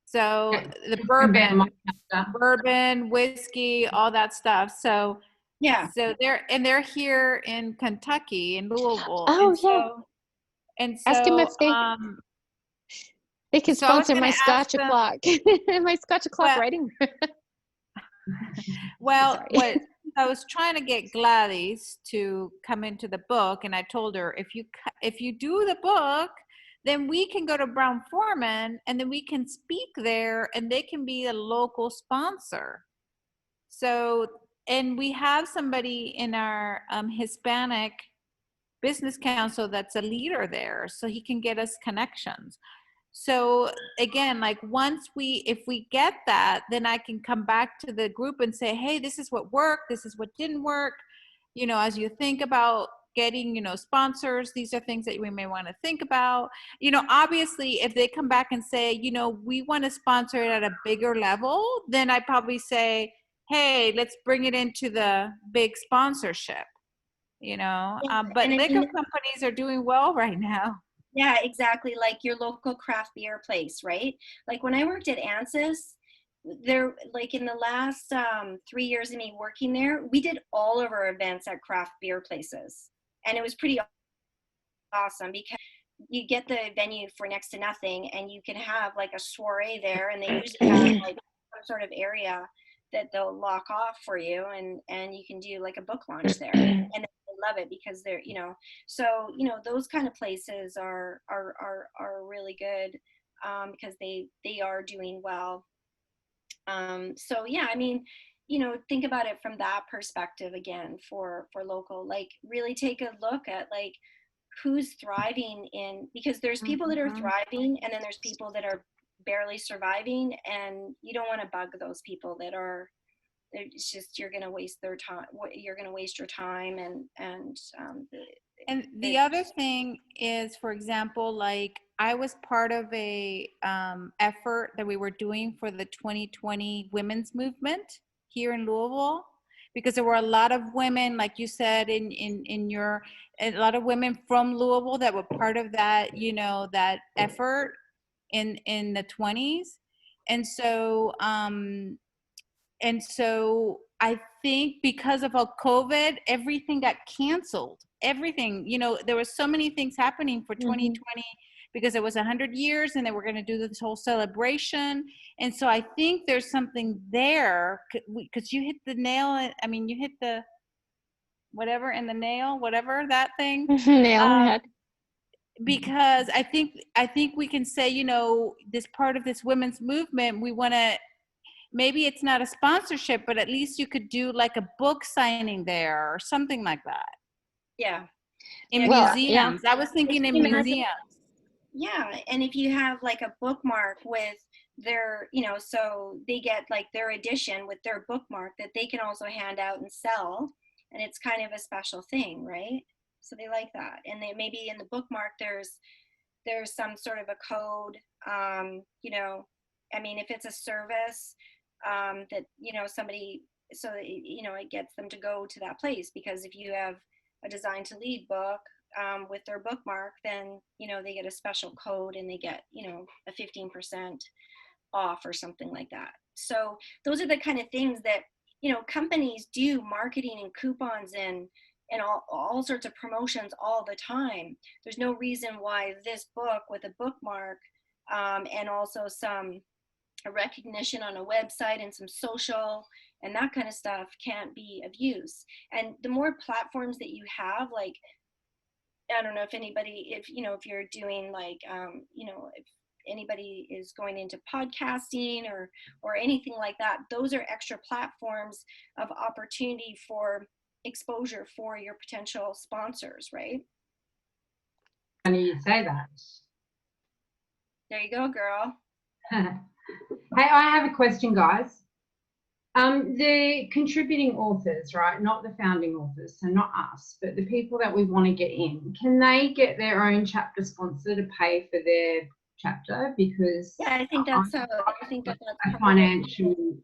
Speaker 4: So
Speaker 3: Yeah.
Speaker 4: the
Speaker 3: And Ben
Speaker 4: bourbon,
Speaker 3: Lancaster.
Speaker 4: bourbon, whiskey, all that stuff. So
Speaker 1: Yeah.
Speaker 4: they're here in Kentucky in Louisville,
Speaker 2: Oh yeah.
Speaker 4: and
Speaker 2: Ask him if
Speaker 4: so
Speaker 2: they can
Speaker 4: so I was
Speaker 2: sponsor
Speaker 4: going
Speaker 2: my
Speaker 4: to ask
Speaker 2: Scotch
Speaker 4: them.
Speaker 2: o'clock. My Scotch o'clock
Speaker 4: Well,
Speaker 2: writing.
Speaker 4: well,
Speaker 2: Sorry.
Speaker 4: what I was trying to get Gladys to come into the book, and I told her if you do the book, then we can go to Brown Foreman, and then we can speak there, and they can be a local sponsor. So, and we have somebody in our Hispanic business council that's a leader there, so he can get us connections. So again, like if we get that, then I can come back to the group and say, hey, this is what worked, this is what didn't work. You know, as you think about getting, you know, sponsors, these are things that we may want to think about. You know, obviously, if they come back and say, you know, we want to sponsor it at a bigger level, then I probably say, hey, let's bring it into the big sponsorship, you know.
Speaker 1: Yeah,
Speaker 4: But
Speaker 1: and I
Speaker 4: liquor
Speaker 1: mean,
Speaker 4: companies are doing well right now.
Speaker 1: yeah, exactly. Like your local craft beer place, right? Like when I worked at ANSYS, there, like in the last 3 years of me working there, we did all of our events at craft beer places. And it was pretty awesome because you get the venue for next to nothing and you can have like a soiree there, and they usually have like some sort of area that they'll lock off for you, and you can do like a book launch there, and they love it because they're, you know, so you know, those kind of places are really good, because they are doing well. So yeah, I mean, you know, think about it from that perspective again for local, like really take a look at like who's thriving in, because there's people that are
Speaker 4: Mhm.
Speaker 1: thriving and then there's people that are barely surviving, and you don't want to bug those people that are, it's just you're going to waste their time, you're going to waste your time, and
Speaker 4: And the
Speaker 1: it,
Speaker 4: other thing is, for example, like I was part of a effort that we were doing for the 2020 women's movement here in Louisville, because there were a lot of women, like you said, in your, a lot of women from Louisville that were part of that, you know, that effort in the 20s. And so I think because of all COVID, everything got canceled. Everything, you know, there were so many things happening for 2020 because it was 100 years and they were going to do this whole celebration. And so I think there's something there because you hit the nail. I mean, you hit the whatever in the nail, whatever that thing.
Speaker 2: Nail on the
Speaker 4: Um,
Speaker 2: head.
Speaker 4: because I think we can say, you know, this part of this women's movement, we want to, maybe it's not a sponsorship, but at least you could do like a book signing there or something like that
Speaker 1: yeah,
Speaker 4: in
Speaker 1: yeah,
Speaker 2: Well,
Speaker 1: exactly.
Speaker 2: yeah.
Speaker 4: museums. I was
Speaker 1: Like,
Speaker 4: thinking
Speaker 1: can
Speaker 4: in
Speaker 1: you imagine,
Speaker 4: museums.
Speaker 1: yeah, and if you have like a bookmark with their, you know, so they get like their edition with their bookmark that they can also hand out and sell, and it's kind of a special thing, right? So they like that, and they maybe in the bookmark there's some sort of a code, you know, I mean, if it's a service, that, you know, somebody, so you know, it gets them to go to that place, because if you have a Design to Lead book with their bookmark, then, you know, they get a special code and they get, you know, a 15% off or something like that. So those are the kind of things that, you know, companies do marketing and coupons and all sorts of promotions all the time. There's no reason why this book with a bookmark and also some a recognition on a website and some social and that kind of stuff can't be of use. And the more platforms that you have, like, I don't know if anybody, if, you know, if you're doing like, you know, if anybody is going into podcasting or anything like that, those are extra platforms of opportunity for exposure for your potential sponsors, right?
Speaker 3: Funny you say that.
Speaker 1: There you go, girl.
Speaker 3: Hey, I have a question, guys. The contributing authors, right? Not the founding authors, so not us, but the people that we want to get in, can they get their own chapter sponsor to pay for their chapter? Because
Speaker 1: Yeah, I think that's that's
Speaker 3: a financial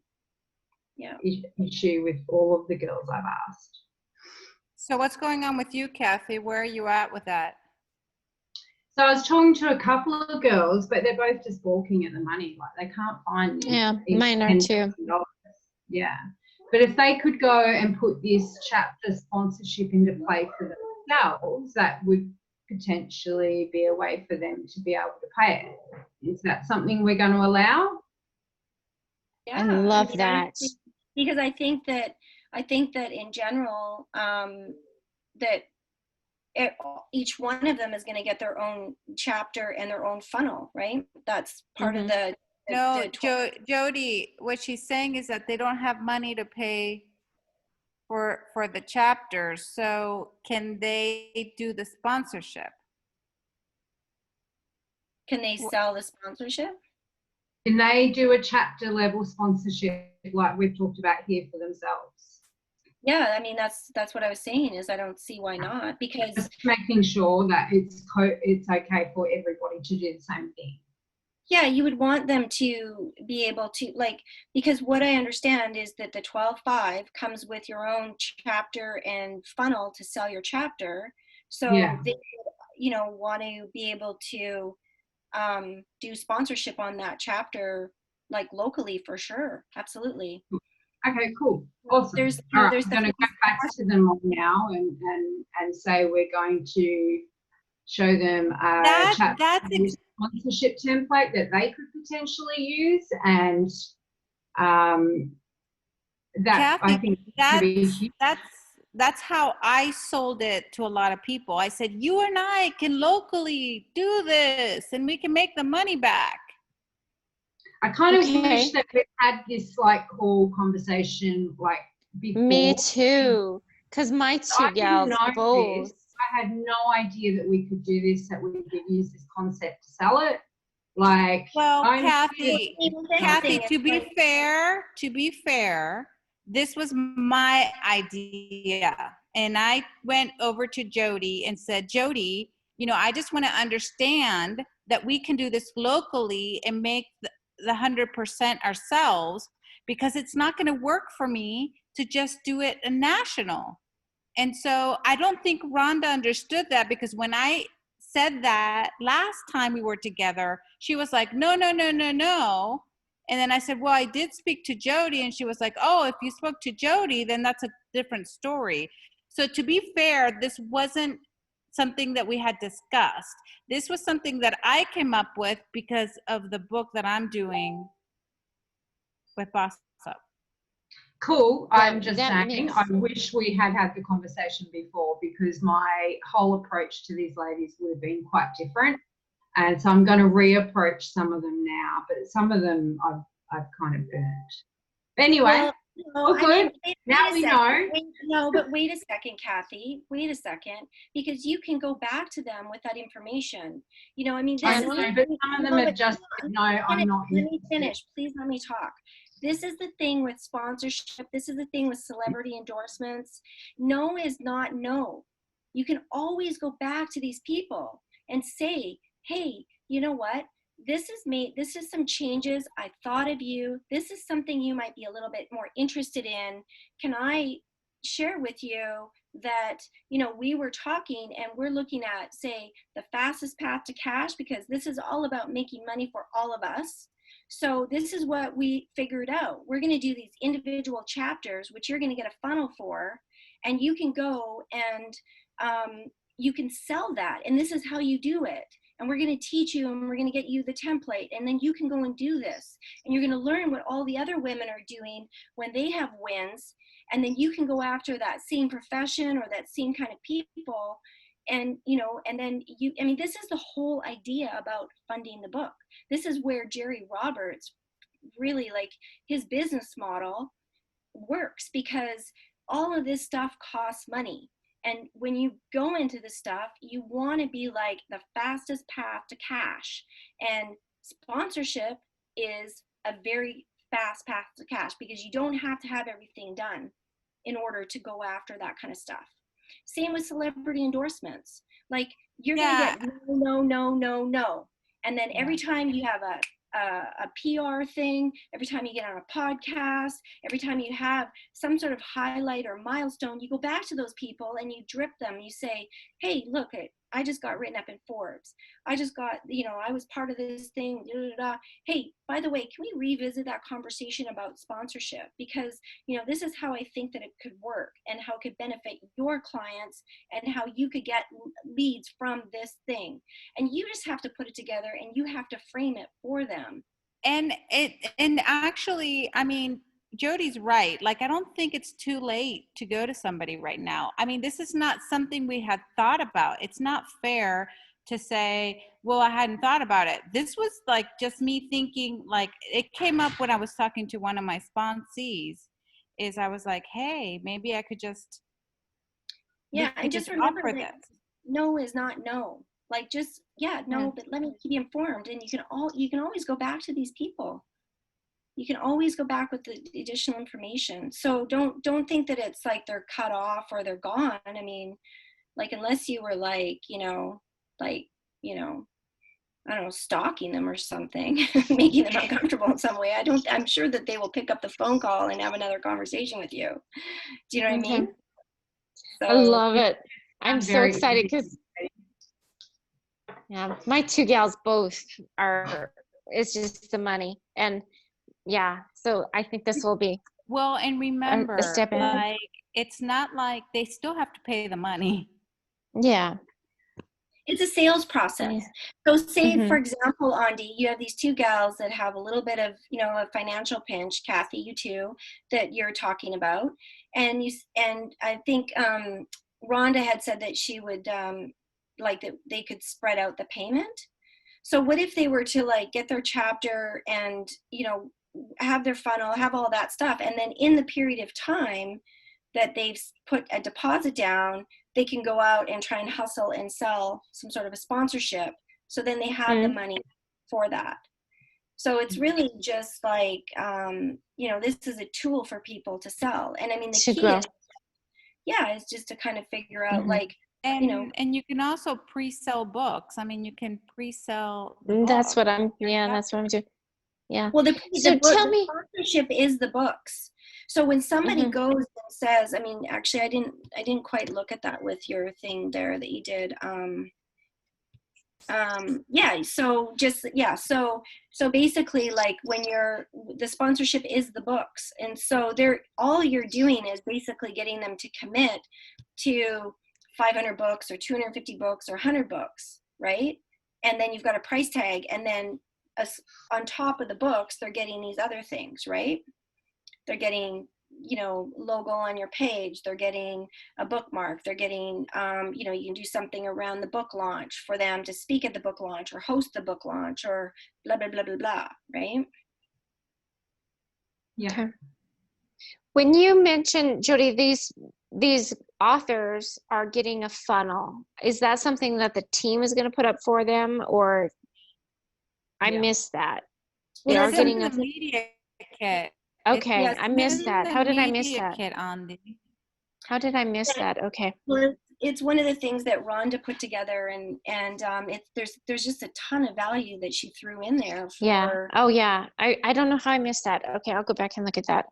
Speaker 1: yeah.
Speaker 3: issue with all of the girls I've asked.
Speaker 4: So what's going on with you, Kathy? Where are you at with that?
Speaker 3: So I was talking to a couple of girls, but they're both just balking at the money. Like they can't find
Speaker 2: Yeah, mine are too.
Speaker 3: $10,000. Yeah. But if they could go and put this chapter sponsorship into play for themselves, that would potentially be a way for them to be able to pay it. Is that something we're going to allow?
Speaker 1: Yeah,
Speaker 2: I love
Speaker 1: mean,
Speaker 2: that.
Speaker 1: honestly, because I think that in general, that each one of them is going to get their own chapter and their own funnel, right? That's part of the
Speaker 4: No, Jody, what she's saying is that they don't have money to pay for the chapters. So can they do the sponsorship?
Speaker 1: Can they sell the sponsorship?
Speaker 3: Can they do a chapter level sponsorship like we've talked about here for themselves?
Speaker 1: Yeah, I mean, that's what I was saying is I don't see why not, because
Speaker 3: just making sure that it's okay for everybody to do the same thing.
Speaker 1: Yeah, you would want them to be able to, like, because what I understand is that the 12.5 comes with your own chapter and funnel to sell your chapter. So
Speaker 3: Yeah.
Speaker 1: they, you know, want to be able to do sponsorship on that chapter, like locally for sure. Absolutely.
Speaker 3: Okay, cool. Awesome.
Speaker 1: There's,
Speaker 3: All right,
Speaker 1: there's
Speaker 3: I'm going to go back to them now and say we're going to show them a sponsorship template that they could potentially use, and that
Speaker 4: Kathy,
Speaker 3: I think
Speaker 4: that's how I sold it to a lot of people. I said, you and I can locally do this and we can make the money back.
Speaker 3: I kind of wish that we had this like whole conversation like before.
Speaker 2: Me too, because my two gals both.
Speaker 3: I had no idea that we could do this, that we could use this concept to sell it. Like,
Speaker 4: well, Kathy, to be fair, this was my idea. And I went over to Jody and said, Jody, you know, I just want to understand that we can do this locally and make the 100% ourselves, because it's not going to work for me to just do it a national. And so I don't think Rhonda understood that, because when I said that last time we were together, she was like, no. And then I said, well, I did speak to Jody. And she was like, oh, if you spoke to Jody, then that's a different story. So to be fair, this wasn't something that we had discussed. This was something that I came up with because of the book that I'm doing with Boss Up.
Speaker 3: Cool. I'm just saying, I wish we had had the conversation before, because my whole approach to these ladies would have been quite different. And so I'm going to reapproach some of them now, but some of them I've kind of burnt. Anyway,
Speaker 1: well,
Speaker 3: good. Now we know.
Speaker 1: No, but wait a second, Kathy. Wait a second, because you can go back to them with that information. You know, I mean,
Speaker 3: I know, but some of them have just said, no, I'm not.
Speaker 1: Let me finish. Please let me talk. This is the thing with sponsorship. This is the thing with celebrity endorsements. No is not no. You can always go back to these people and say, hey, you know what? This is some changes. I thought of you. This is something you might be a little bit more interested in. Can I share with you that, you know, we were talking and we're looking at, say, the fastest path to cash, because this is all about making money for all of us. So this is what we figured out. We're going to do these individual chapters, which you're going to get a funnel for, and you can go and you can sell that. And this is how you do it. And we're going to teach you, and we're going to get you the template, and then you can go and do this. And you're going to learn what all the other women are doing when they have wins. And then you can go after that same profession or that same kind of people. And, you know, and then you, I mean, this is the whole idea about funding the book. This is where Jerry Roberts really, like, his business model works, because all of this stuff costs money. And when you go into this stuff, you want to be like the fastest path to cash. And sponsorship is a very fast path to cash, because you don't have to have everything done in order to go after that kind of stuff. Same with celebrity endorsements. Like, you're going to get no. And then every time you have a PR thing, every time you get on a podcast, every time you have some sort of highlight or milestone, you go back to those people and you drip them. You say, hey, look, I just got written up in Forbes. I just got, you know, I was part of this thing. Da, da, da. Hey, by the way, can we revisit that conversation about sponsorship? Because, you know, this is how I think that it could work, and how it could benefit your clients, and how you could get leads from this thing. And you just have to put it together, and you have to frame it for them.
Speaker 4: And actually, I mean, Jody's right. Like, I don't think it's too late to go to somebody right now. I mean, this is not something we had thought about. It's not fair to say, well, I hadn't thought about it. This was like just me thinking, like, it came up when I was talking to one of my sponsees, is I was like, hey, maybe I could just,
Speaker 1: I just remember that no is not no. Like, just, but let me keep you informed. And you can always go back to these people. You can always go back with the additional information. So don't think that it's like they're cut off or they're gone. I mean, like, unless you were like, I don't know, stalking them or something, making them uncomfortable in some way. I'm sure that they will pick up the phone call and have another conversation with you. Do you know what I mean? So,
Speaker 2: I love it. I'm so
Speaker 3: very
Speaker 2: excited because, my two gals both are, it's just the money. And so I think this will be
Speaker 4: well, and remember,
Speaker 2: a step in.
Speaker 4: like, it's not like they still have to pay the money.
Speaker 2: Yeah.
Speaker 1: It's a sales process. So say, for example, Andi, you have these two gals that have a little bit of, a financial pinch, Kathy, you too, that you're talking about. And I think Rhonda had said that she would like that they could spread out the payment. So what if they were to like get their chapter and, have their funnel, have all that stuff. And then in the period of time that they've put a deposit down, they can go out and try and hustle and sell some sort of a sponsorship. So then they have the money for that. So it's really just like, this is a tool for people to sell. And I mean, the key is, is just to kind of figure out like,
Speaker 4: and you can also pre-sell books. I mean, you can pre-sell.
Speaker 2: That's what I'm doing. Yeah.
Speaker 1: Well,
Speaker 2: tell me,
Speaker 1: sponsorship is the books. So when somebody goes and says, I mean, actually, I didn't quite look at that with your thing there that you did. So basically, like, when the sponsorship is the books, and so all you're doing is basically getting them to commit to 500 books or 250 books or 100 books, right? And then you've got a price tag, and then on top of the books, they're getting these other things, right? They're getting, logo on your page. They're getting a bookmark. They're getting, you can do something around the book launch for them to speak at the book launch or host the book launch or blah, blah, blah, blah, blah, right?
Speaker 3: Yeah.
Speaker 2: Okay. When you mentioned, Jody, these authors are getting a funnel, is that something that the team is going to put up for them, or I missed that? They are getting a
Speaker 4: media kit.
Speaker 2: Okay, I missed that. How did I miss that?
Speaker 4: Kit, Andi.
Speaker 2: How did I miss that? Okay.
Speaker 1: Well, it's one of the things that Rhonda put together, and there's just a ton of value that she threw in there.
Speaker 2: Oh yeah. I don't know how I missed that. Okay, I'll go back and look at that.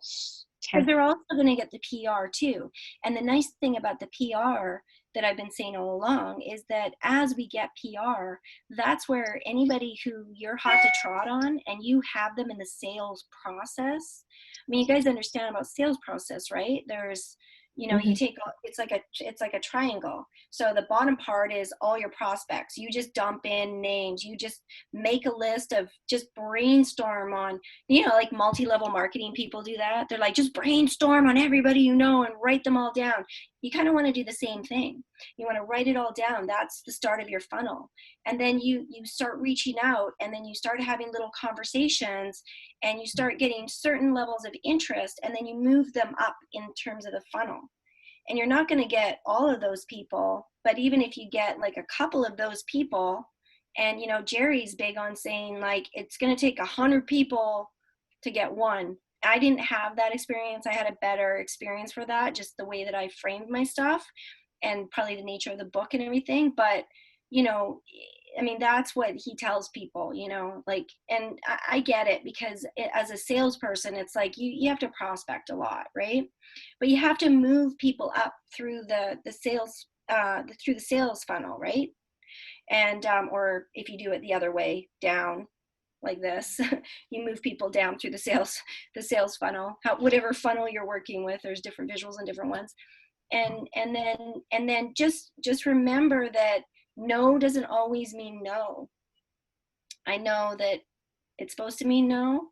Speaker 1: Because they're also going to get the PR too. And the nice thing about the PR that I've been saying all along is that as we get PR, that's where anybody who you're hot to trot on and you have them in the sales process. I mean, you guys understand about sales process, right? There's, you know, you take, it's like a triangle. So the bottom part is all your prospects. You just dump in names. You just make a list of, just brainstorm on, you know, like multi-level marketing people do that. They're like, just brainstorm on everybody you know and write them all down. You kind of want to do the same thing. You want to write it all down. That's the start of your funnel. And then you start reaching out, and then you start having little conversations, and you start getting certain levels of interest, and then you move them up in terms of the funnel. And you're not going to get all of those people, but even if you get like a couple of those people, and you know, Jerry's big on saying like, it's going to take 100 people to get one. I didn't have that experience. I had a better experience for that, just the way that I framed my stuff and probably the nature of the book and everything. But, you know, I mean, that's what he tells people, you know, like, and I get it, because as a salesperson, it's like you have to prospect a lot, right? But you have to move people up through the sales, through the sales funnel, right? And, or if you do it the other way, down like this, you move people down through the sales funnel, whatever funnel you're working with. There's different visuals and different ones. And then just remember that no doesn't always mean no. I know that it's supposed to mean no,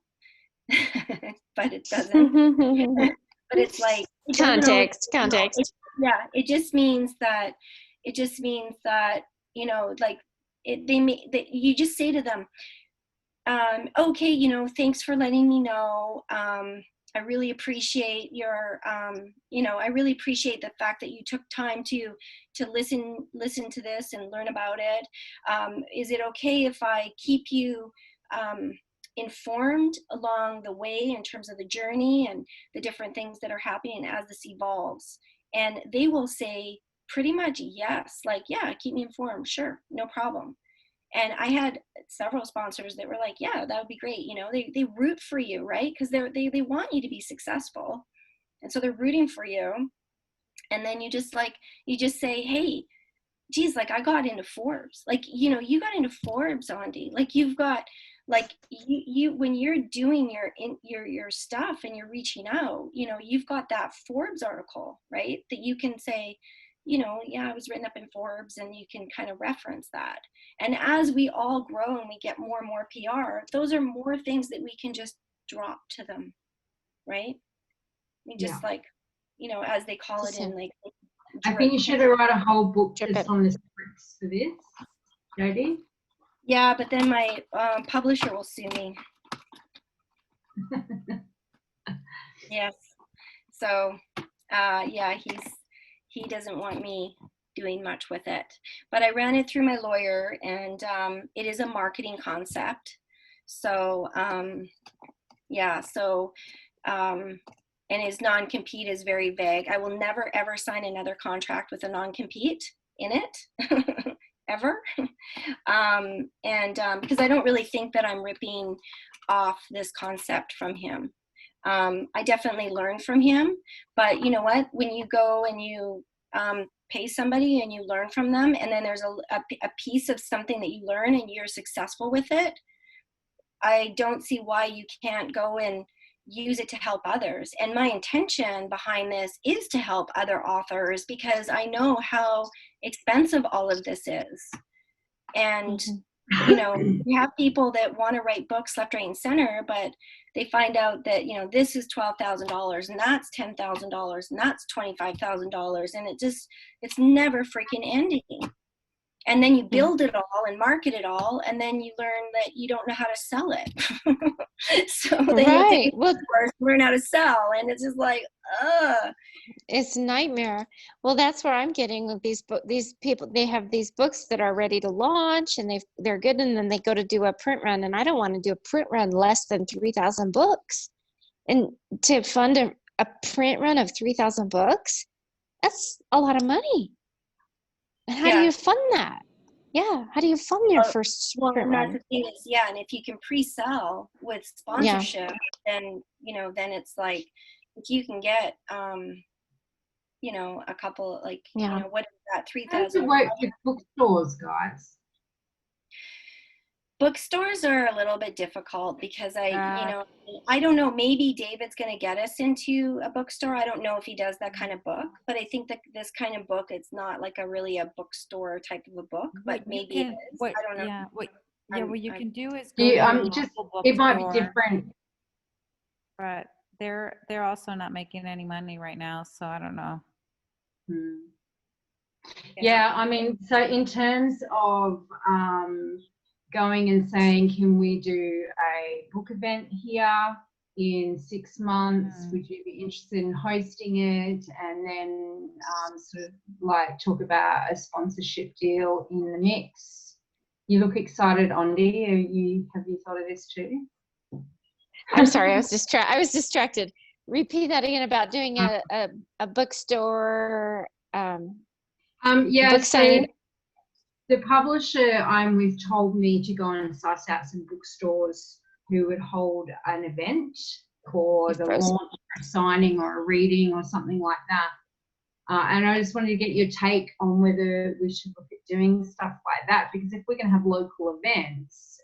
Speaker 1: but it doesn't. But it's like
Speaker 2: context.
Speaker 1: Yeah, it just means that you know, like you just say to them, okay, you know, thanks for letting me know. I really appreciate your, you know, I really appreciate the fact that you took time to listen to this and learn about it. Is it okay if I keep you informed along the way in terms of the journey and the different things that are happening as this evolves? And they will say pretty much yes, like, yeah, keep me informed, sure, no problem. And I had several sponsors that were like, yeah, that would be great. You know, they root for you, right? Because they want you to be successful. And so they're rooting for you. And then you just say, hey, geez, like I got into Forbes. Like, you know, you got into Forbes, Andy. Like you've got, like you when you're doing your stuff and you're reaching out, you know, you've got that Forbes article, right? That you can say, you know, yeah, I was written up in Forbes, and you can kind of reference that. And as we all grow and we get more and more PR, those are more things that we can just drop to them, right? We just like, you know, as they call it in like.
Speaker 3: I think you should write a whole book just on the scripts for this, Jodie.
Speaker 1: Yeah, but then my publisher will sue me. Yes. So, yeah, he doesn't want me doing much with it. But I ran it through my lawyer, and it is a marketing concept. So, yeah, so, and his non-compete is very vague. I will never, ever sign another contract with a non-compete in it, ever. Because I don't really think that I'm ripping off this concept from him. I definitely learned from him, but you know what? When you go and you pay somebody and you learn from them, and then there's a piece of something that you learn and you're successful with it, I don't see why you can't go and use it to help others. And my intention behind this is to help other authors, because I know how expensive all of this is. And you know, you have people that want to write books left, right, and center, but they find out that, you know, this is $12,000 and that's $10,000 and that's $25,000, and it's never freaking ending. And then you build it all and market it all, and then you learn that you don't know how to sell it. So then you have to learn how to sell, and it's just like,
Speaker 2: it's a nightmare. Well, that's where I'm getting with these people. They have these books that are ready to launch, and they're good, and then they go to do a print run, and I don't want to do a print run less than 3,000 books. And to fund a print run of 3,000 books, that's a lot of money. And how do you fund that? Yeah, how do you fund your first print run?
Speaker 1: The thing is, yeah, and if you can pre-sell with sponsorship, then, you know, then it's like, if you can get, you know, a couple, like,
Speaker 2: Yeah.
Speaker 1: you know, what is that,
Speaker 3: How does it
Speaker 1: 3,000?
Speaker 3: work with bookstores, guys?
Speaker 1: Bookstores are a little bit difficult because you
Speaker 4: Uh,
Speaker 1: know, I don't know, maybe David's going to get us into a bookstore. I don't know if he does that kind of book, but I think that this kind of book, it's not like really a bookstore type of a book, but
Speaker 4: what you
Speaker 1: maybe it
Speaker 4: can,
Speaker 1: is.
Speaker 4: what,
Speaker 1: I don't know.
Speaker 4: yeah,
Speaker 1: I'm,
Speaker 4: what you
Speaker 1: I'm,
Speaker 4: can do is
Speaker 3: Do
Speaker 4: go
Speaker 3: you,
Speaker 4: to your
Speaker 3: just,
Speaker 4: local
Speaker 3: it might be
Speaker 4: bookstore,
Speaker 3: different.
Speaker 4: but they're also not making any money right now, so I don't know.
Speaker 3: Yeah, I mean, so in terms of going and saying, can we do a book event here in 6 months?
Speaker 4: Mm.
Speaker 3: Would you be interested in hosting it? And then sort of like talk about a sponsorship deal in the mix. You look excited, Ondi. Have you thought of this too?
Speaker 2: I'm sorry, I was distracted. Repeat that again about doing a bookstore,
Speaker 3: Yeah,
Speaker 2: book
Speaker 3: so
Speaker 2: signing.
Speaker 3: the publisher I'm with told me to go and suss out some bookstores who would hold an event for the
Speaker 2: Frozen.
Speaker 3: launch, or a signing, or a reading, or something like that. And I just wanted to get your take on whether we should look at doing stuff like that, because if we're going to have local events,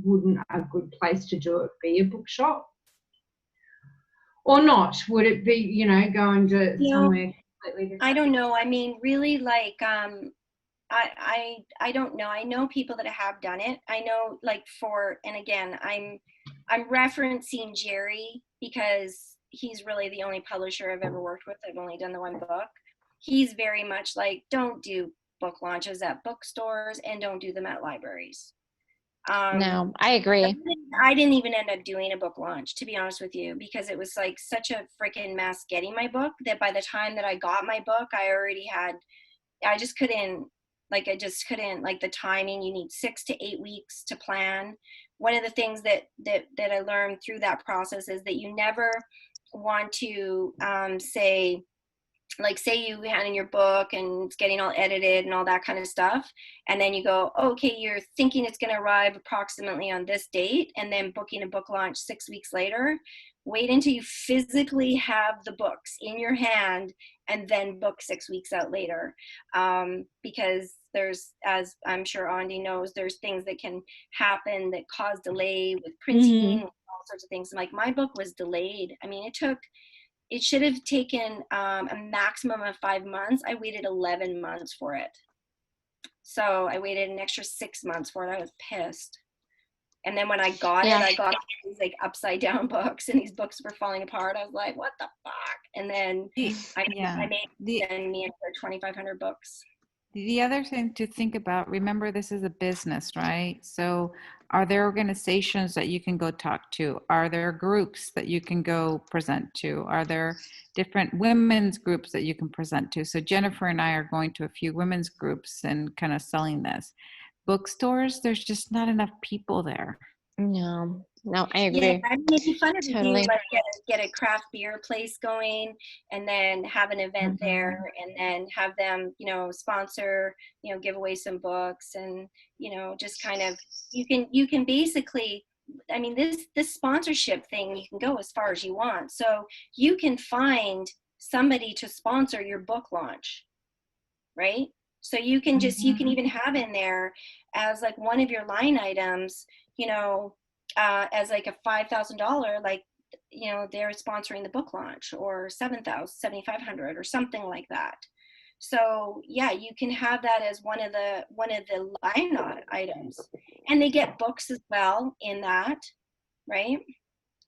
Speaker 3: wouldn't a good place to do it be a bookshop? Or not? Would it be, you know, go and do it somewhere completely different?
Speaker 1: I don't know. I mean, really, like, I don't know. I know people that have done it. I know, like, and again, I'm referencing Jerry because he's really the only publisher I've ever worked with. I've only done the one book. He's very much like, don't do book launches at bookstores and don't do them at libraries.
Speaker 2: No, I agree.
Speaker 1: I didn't even end up doing a book launch, to be honest with you, because it was like such a freaking mess getting my book that by the time that I got my book, I just couldn't, like the timing. You need 6 to 8 weeks to plan. One of the things that I learned through that process is that you never want to say you hand in your book and it's getting all edited and all that kind of stuff, and then you go, okay, you're thinking it's going to arrive approximately on this date, and then booking a book launch 6 weeks later. Wait until you physically have the books in your hand and then book 6 weeks out later, because there's, as I'm sure Andi knows, there's things that can happen that cause delay with printing, all sorts of things. Like, my book was delayed. I mean, it should have taken a maximum of 5 months. I waited 11 months for it. So I waited an extra 6 months for it. I was pissed. And then when I got it, I got these like upside down books, and these books were falling apart. I was like, what the fuck? And then I made send me for 2,500 books.
Speaker 4: The other thing to think about, remember, this is a business, right? So are there organizations that you can go talk to? Are there groups that you can go present to? Are there different women's groups that you can present to? So Jennifer and I are going to a few women's groups and kind of selling this. Bookstores, there's just not enough people there.
Speaker 2: No, I agree.
Speaker 1: Yeah, I mean, it'd be fun to
Speaker 2: Totally.
Speaker 1: do, like, get a craft beer place going, and then have an event there, and then have them, you know, sponsor, you know, give away some books, and, you know, just kind of, you can basically, I mean, this sponsorship thing, you can go as far as you want. So you can find somebody to sponsor your book launch, right? So you can just, you can even have in there as like one of your line items, you know, as like a $5,000, like, you know, they're sponsoring the book launch, or 7,500 or something like that. So yeah, you can have that as one of the line items, and they get books as well in that, right?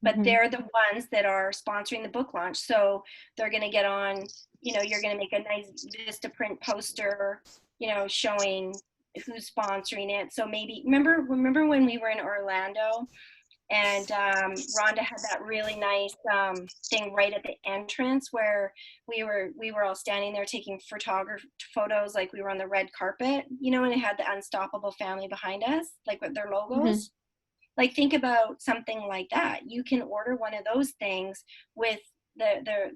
Speaker 1: But they're the ones that are sponsoring the book launch. So they're going to get on, you know, you're going to make a nice Vistaprint poster, you know, showing who's sponsoring it. So maybe, remember when we were in Orlando, and Rhonda had that really nice thing right at the entrance where we were all standing there taking photos, like we were on the red carpet, you know, and it had the Unstoppable family behind us, like with their logos. Like, think about something like that. You can order one of those things with their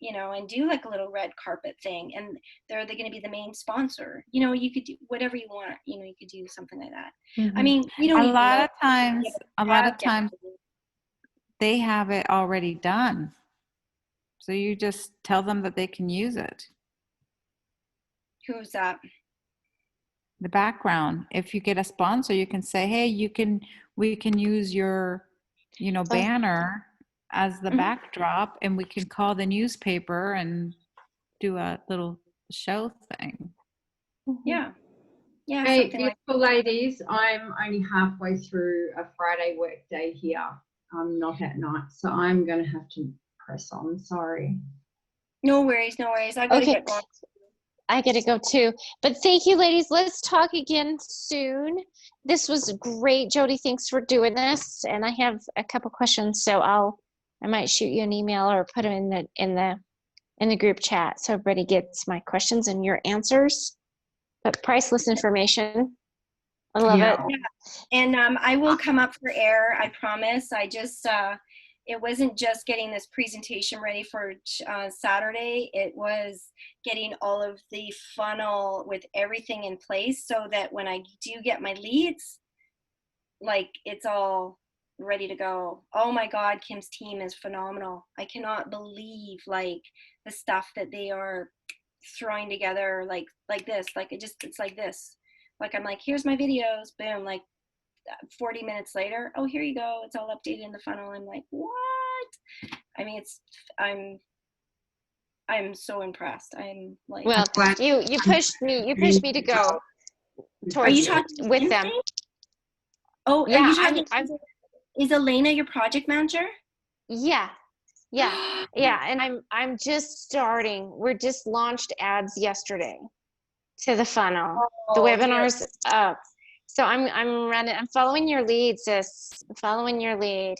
Speaker 1: you know, and do like a little red carpet thing, and they're going to be the main sponsor. You know, you could do whatever you want. You know, you could do something like that. I mean, you don't
Speaker 4: a
Speaker 1: even
Speaker 4: lot
Speaker 1: know.
Speaker 4: of times they have it already done. So you just tell them that they can use it.
Speaker 1: Who's that?
Speaker 4: The background. If you get a sponsor, you can say, hey, we can use your, banner as the
Speaker 1: Mhm.
Speaker 4: backdrop, and we can call the newspaper and do a little show thing.
Speaker 1: Yeah. Yeah,
Speaker 3: Hey,
Speaker 1: something like
Speaker 3: beautiful ladies, I'm only halfway through a Friday work day here. I'm not at night, so I'm going to have to press on. Sorry.
Speaker 1: no worries, no worries. I gotta
Speaker 2: Okay.
Speaker 1: get going.
Speaker 2: I gotta go too. But thank you, ladies. Let's talk again soon. This was great, Jody. Thanks for doing this. And I have a couple questions, so I might shoot you an email or put them in the group chat so everybody gets my questions and your answers. But priceless information. I love
Speaker 3: Yeah.
Speaker 2: it.
Speaker 1: And I will come up for air, I promise. I just, it wasn't just getting this presentation ready for Saturday. It was getting all of the funnel with everything in place so that when I do get my leads, like it's all ready to go. Oh my God, Kim's team is phenomenal. I cannot believe like the stuff that they are throwing together like this. Like it's like this. Like I'm like, here's my videos, boom, like 40 minutes later, oh, here you go, it's all updated in the funnel. I'm like, what? I mean, I'm so impressed. I'm like,
Speaker 2: Well,
Speaker 3: Glad-
Speaker 2: you pushed me to go
Speaker 1: are
Speaker 2: towards
Speaker 1: you talking
Speaker 2: it with them.
Speaker 1: Wednesday? Oh, are
Speaker 2: Yeah,
Speaker 1: you talking?
Speaker 2: I'm
Speaker 1: Is Elena your project manager?
Speaker 2: yeah. Yeah. Yeah, and I'm just starting. We're just launched ads yesterday to the funnel. The
Speaker 1: Oh, dear.
Speaker 2: webinar's up. So I'm following your lead, sis. I'm following your lead.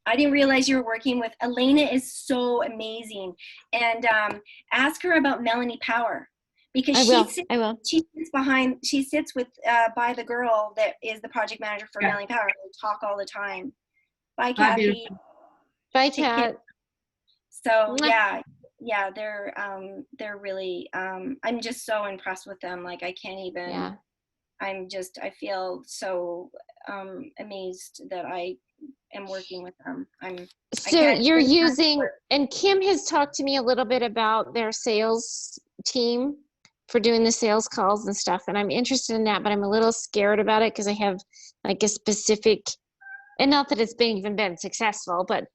Speaker 1: I didn't realize you were working with Elena. Is so amazing, and ask her about Melanie Power because
Speaker 2: I will.
Speaker 1: she sits with by the girl that is the project manager for
Speaker 3: Yeah.
Speaker 1: Melanie Power. They talk all the time. Bye,
Speaker 3: Bye,
Speaker 1: Kathy.
Speaker 3: beautiful.
Speaker 2: Bye,
Speaker 1: Take care.
Speaker 2: Kat.
Speaker 1: So
Speaker 2: Mwah.
Speaker 1: yeah, they're really I'm just so impressed with them. Like I can't even.
Speaker 2: Yeah.
Speaker 1: I feel so amazed that I am working with them.
Speaker 2: So you're using, and Kim has talked to me a little bit about their sales team for doing the sales calls and stuff, and I'm interested in that, but I'm a little scared about it because I have like a specific, and not that it's even been successful, but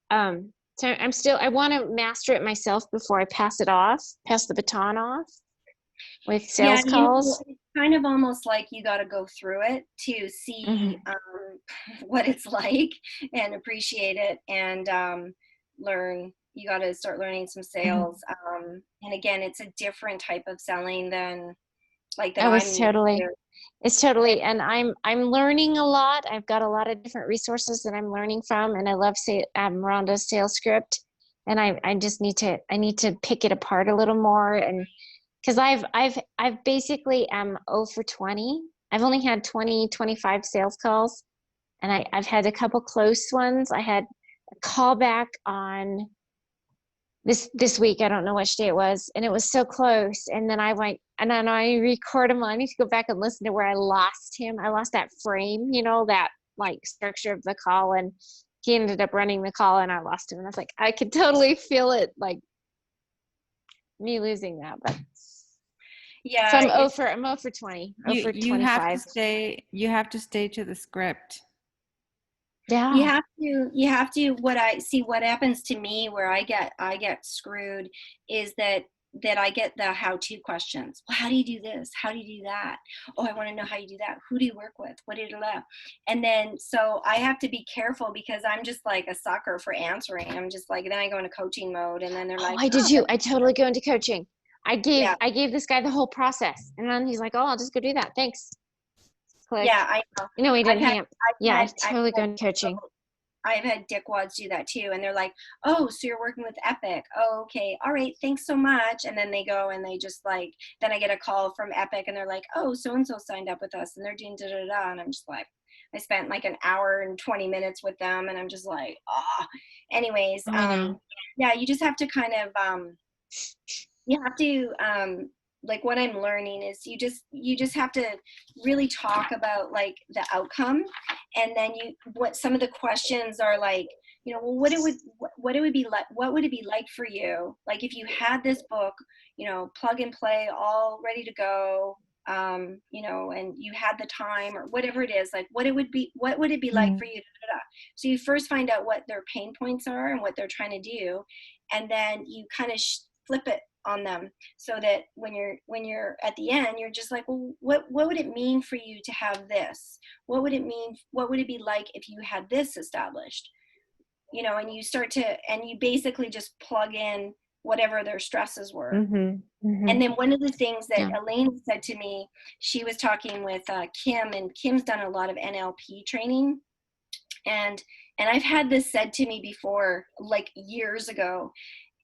Speaker 2: so I want to master it myself before I pass the baton off with sales calls.
Speaker 1: It's kind of almost like you got to go through it to see what it's like and appreciate it and learn. You got to start learning some sales. And again, it's a different type of selling than like that.
Speaker 2: It's totally, and I'm learning a lot. I've got a lot of different resources that I'm learning from, and I love Rhonda's sales script, and I just need to pick it apart a little more, and because I've basically am 0 for 20. I've only had 25 sales calls, and I've had a couple close ones. I had a call back on this week. I don't know which day it was, and it was so close. And then I went, and then I record him. I need to go back and listen to where I lost him. I lost that frame, that like structure of the call, and he ended up running the call, and I lost him. And I was like, I could totally feel it, like me losing that. But
Speaker 1: yeah,
Speaker 2: so I'm 0 for 20. 0 for 25.
Speaker 4: You have to stay to the script.
Speaker 2: Yeah.
Speaker 1: You have to what happens to me where I get screwed is that I get the how-to questions. Well, how do you do this? How do you do that? Oh, I want to know how you do that. Who do you work with? What did you do? And then so I have to be careful because I'm just like a sucker for answering. I'm just like, then I go into coaching mode, and then they're like,
Speaker 2: I totally go into coaching. I gave this guy the whole process, and then he's like, oh, I'll just go do that. Thanks. Click.
Speaker 1: Yeah, I know.
Speaker 2: No, he didn't hang up. I totally go into coaching.
Speaker 1: I've had dickwads do that too, and they're like, oh, so you're working with Epic. Oh, okay, all right, thanks so much. And then they go and they just like, then I get a call from Epic, and they're like, oh, so and so signed up with us, and they're doing da da da, and I'm just like, I spent like an hour and 20 minutes with them, and I'm just like, ah. Anyways, yeah, you just have to kind of you have to like what I'm learning is you just have to really talk about like the outcome, and then what some of the questions are like, you know, well, what it would be like, what would it be like for you? Like if you had this book, you know, plug and play, all ready to go, you know, and you had the time or whatever it is, like what would it be like for you? So you first find out what their pain points are and what they're trying to do, and then you kind of flip it on them, so that when you're at the end, you're just like, well, what would it mean for you to have this? What would it mean? What would it be like if you had this established? You know, and you basically just plug in whatever their stresses were. And then one of the things that Elaine said to me, she was talking with Kim, and Kim's done a lot of NLP training. And I've had this said to me before, like years ago,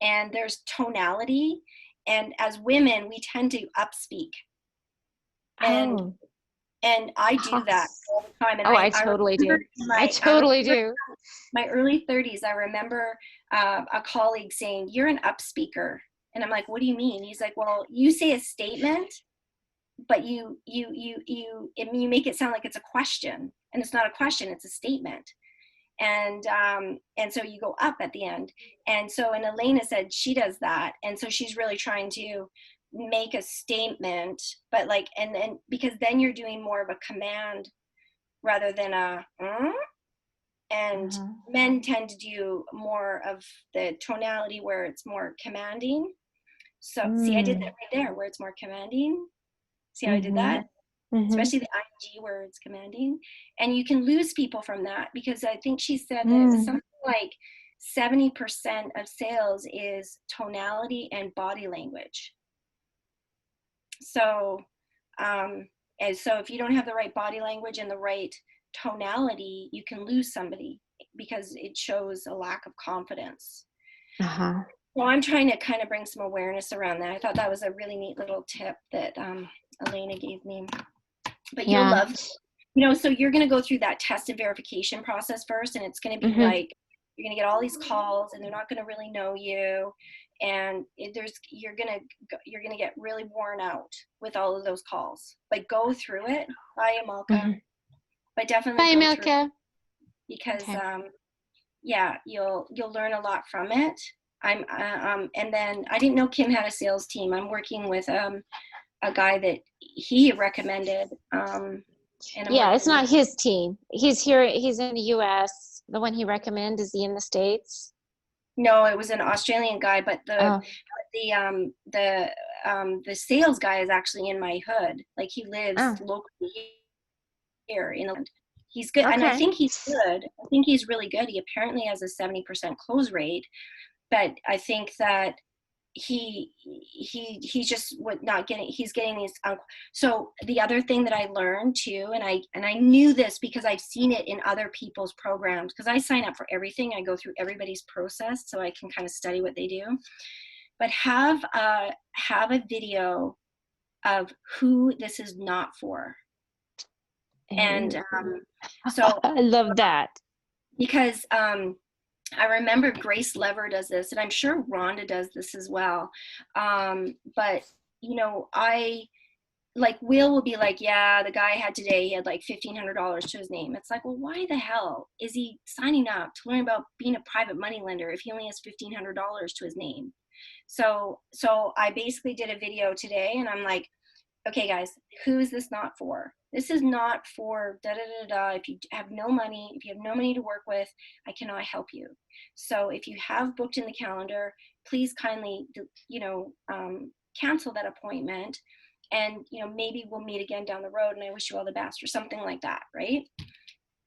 Speaker 1: and there's tonality. And as women, we tend to upspeak. And I do that all the time. And
Speaker 2: I totally do. I totally do.
Speaker 1: My early 30s, I remember a colleague saying, "You're an upspeaker." And I'm like, "What do you mean?" He's like, "Well, you say a statement, but you make it sound like it's a question, and it's not a question, it's a statement." And so you go up at the end. And so, and Elena said she does that. And so she's really trying to make a statement, but like, and then, because then you're doing more of a command rather than a, and men tend to do more of the tonality where it's more commanding. So see, I did that right there where it's more commanding. See how I did that? Especially the ing where it's commanding. And you can lose people from that, because I think she said that it was something like 70% of sales is tonality and body language. So, and so if you don't have the right body language and the right tonality, you can lose somebody because it shows a lack of confidence. So I'm trying to kind of bring some awareness around that. I thought that was a really neat little tip that Elena gave me. But you'll love, you know, so you're going to go through that test and verification process first, and it's going to be like, you're going to get all these calls, and they're not going to really know you, and you're going to get really worn out with all of those calls. But go through it. Bye, Amalka. But definitely
Speaker 2: bye,
Speaker 1: go through
Speaker 2: Milka.
Speaker 1: it, because yeah, you'll learn a lot from it. And then I didn't know Kim had a sales team. I'm working with a guy that he recommended.
Speaker 2: It's not his team. He's here. He's in the U.S. The one he recommended, is he in the States?
Speaker 1: No, it was an Australian guy, but the sales guy is actually in my hood. Like he lives locally here in England. He's good, and I think he's good. I think he's really good. He apparently has a 70% close rate, but I think that he's just not getting, he's getting these so the other thing that I learned too, and I knew this because I've seen it in other people's programs, because I sign up for everything. I go through everybody's process so I can kind of study what they do. But have a video of who this is not for. And so
Speaker 2: I love that,
Speaker 1: because I remember Grace Lever does this, and I'm sure Rhonda does this as well. But, you know, Will be like, yeah, the guy I had today, he had like $1,500 to his name. It's like, well, why the hell is he signing up to learn about being a private money lender if he only has $1,500 to his name? So I basically did a video today, and I'm like, okay, guys, who is this not for? This is not for da-da-da-da. If you have no money, to work with, I cannot help you. So if you have booked in the calendar, please kindly, you know, cancel that appointment, and, you know, maybe we'll meet again down the road, and I wish you all the best, or something like that, right?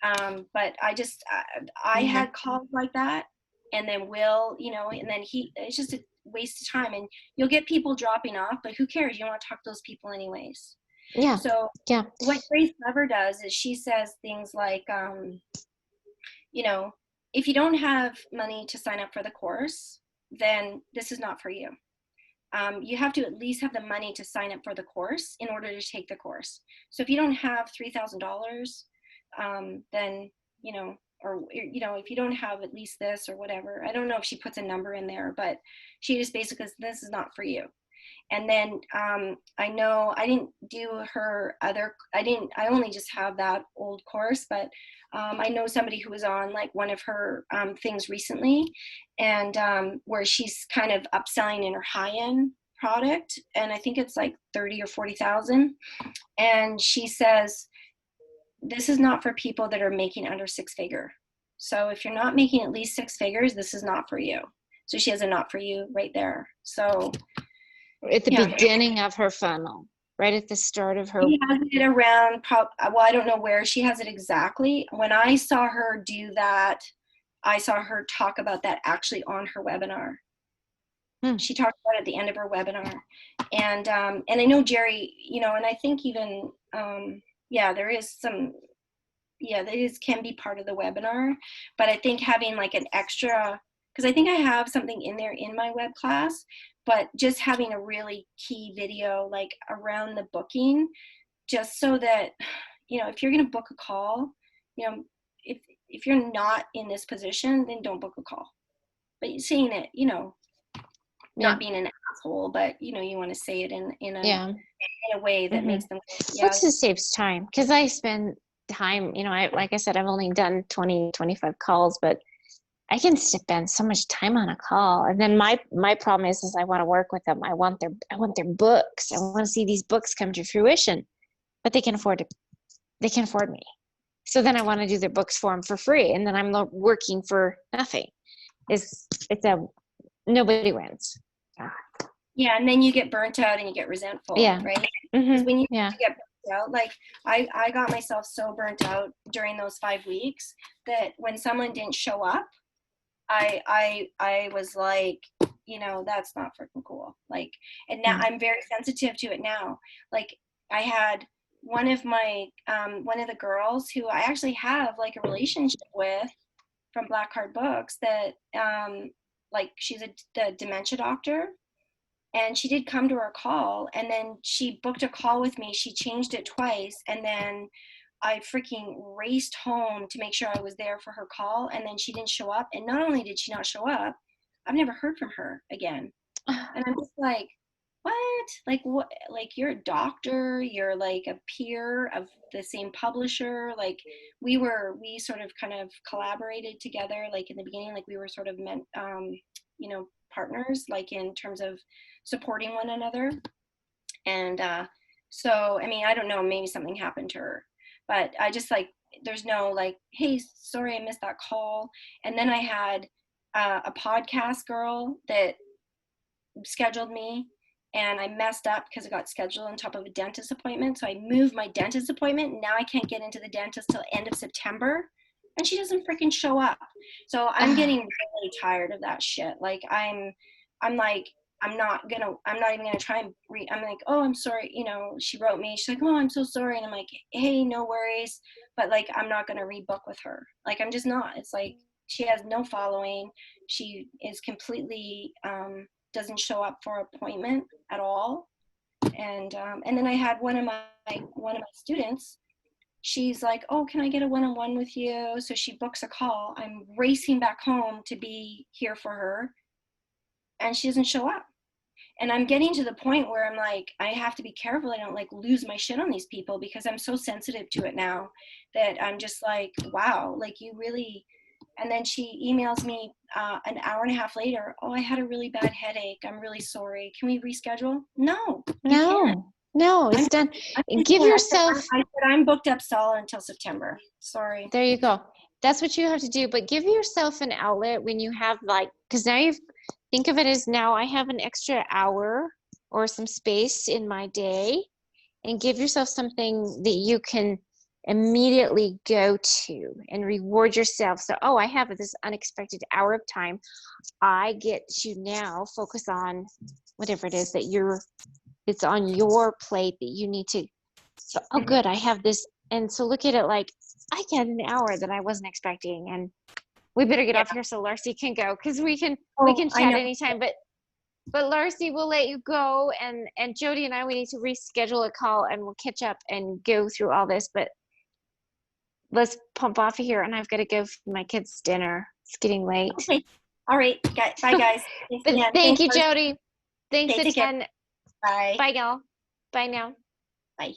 Speaker 1: But I had calls like that, and then Will, you know, and then it's just a waste of time, and you'll get people dropping off, but who cares? You don't want to talk to those people anyways. So what Grace Lever does is she says things like, you know, if you don't have money to sign up for the course, then this is not for you. You have to at least have the money to sign up for the course in order to take the course. So if you don't have $3,000, then, you know, or, you know, if you don't have at least this or whatever, I don't know if she puts a number in there, but she just basically says, this is not for you. And then I know I didn't do her other, I only just have that old course, but I know somebody who was on like one of her things recently, and where she's kind of upselling in her high-end product, and I think it's like 30 or 40,000. And she says, this is not for people that are making under 6-figure. So if you're not making at least 6 figures, this is not for you. So she has a not for you right there. So
Speaker 2: At the
Speaker 1: yeah.
Speaker 2: beginning of her funnel, right at the start of her.
Speaker 1: She has it around, well, I don't know where she has it exactly. When I saw her do that, I saw her talk about that actually on her webinar. She talked about it at the end of her webinar. And I know Jerry, you know, and I think even, yeah, there is some, yeah, that is can be part of the webinar, but I think having like an extra, because I think I have something in there in my web class, but just having a really key video like around the booking, just so that, you know, if you're going to book a call, you know, if you're not in this position, then don't book a call. But saying it, you know, not being an asshole, but you know, you want to say it in a way that makes them,
Speaker 2: Which just saves time, because I spend time, you know, like I said, I've only done 20-25 calls, but I can spend so much time on a call. And then my problem is I want to work with them. I want their books. I want to see these books come to fruition, but they can afford me. So then I want to do their books for them for free, and then I'm working for nothing. It's nobody wins.
Speaker 1: Yeah, and then you get burnt out and you get resentful, right? Because when you get burnt out, like I got myself so burnt out during those 5 weeks that when someone didn't show up, I was like, you know, that's not freaking cool. Like, and now I'm very sensitive to it now. Like, I had one of the girls who I actually have like a relationship with from Black Card Books that like she's the dementia doctor, and she did come to our call, and then she booked a call with me. She changed it twice, and then I freaking raced home to make sure I was there for her call, and then she didn't show up. And not only did she not show up, I've never heard from her again. And I'm just like, what? Like, what? Like, you're a doctor, you're like a peer of the same publisher. Like, we sort of kind of collaborated together, like in the beginning, like we were sort of meant, you know, partners, like in terms of supporting one another. And so, I mean, I don't know, maybe something happened to her, but I just like, there's no like, hey, sorry, I missed that call. And then I had a podcast girl that scheduled me, and I messed up because it got scheduled on top of a dentist appointment. So I moved my dentist appointment, and now I can't get into the dentist till end of September, and she doesn't freaking show up. So I'm getting really tired of that shit. Like I'm like, I'm not even gonna try and I'm like, oh, I'm sorry, you know, she wrote me, she's like, oh, I'm so sorry. And I'm like, hey, no worries. But like, I'm not gonna rebook with her. Like, I'm just not. It's like, she has no following. She is completely, doesn't show up for appointment at all. And then I had one of my students, she's like, oh, can I get a one-on-one with you? So she books a call. I'm racing back home to be here for her, and she doesn't show up. And I'm getting to the point where I'm like, I have to be careful I don't like lose my shit on these people, because I'm so sensitive to it now that I'm just like, wow, like you really. And then she emails me an hour and a half later, oh, I had a really bad headache, I'm really sorry, can we reschedule? No,
Speaker 2: it's done. Give yourself,
Speaker 1: I said I'm booked up solid until September. Sorry.
Speaker 2: There you go. That's what you have to do. But give yourself an outlet when you have like, because now think of it as, now I have an extra hour or some space in my day, and give yourself something that you can immediately go to and reward yourself. So, oh, I have this unexpected hour of time. I get to now focus on whatever it is that it's on your plate that you need to. So, oh, good, I have this. And so look at it like, I get an hour that I wasn't expecting, and we better get off here so Larcy can go, because we can chat anytime. But Larcy, we'll let you go, and Jody and I, we need to reschedule a call, and we'll catch up and go through all this. But let's pump off of here, and I've got to go feed my kids dinner. It's getting late.
Speaker 1: Okay. All right. Bye, guys.
Speaker 2: Thank you, Jody. Thanks a ton.
Speaker 1: Bye.
Speaker 2: Bye, y'all. Bye now.
Speaker 1: Bye.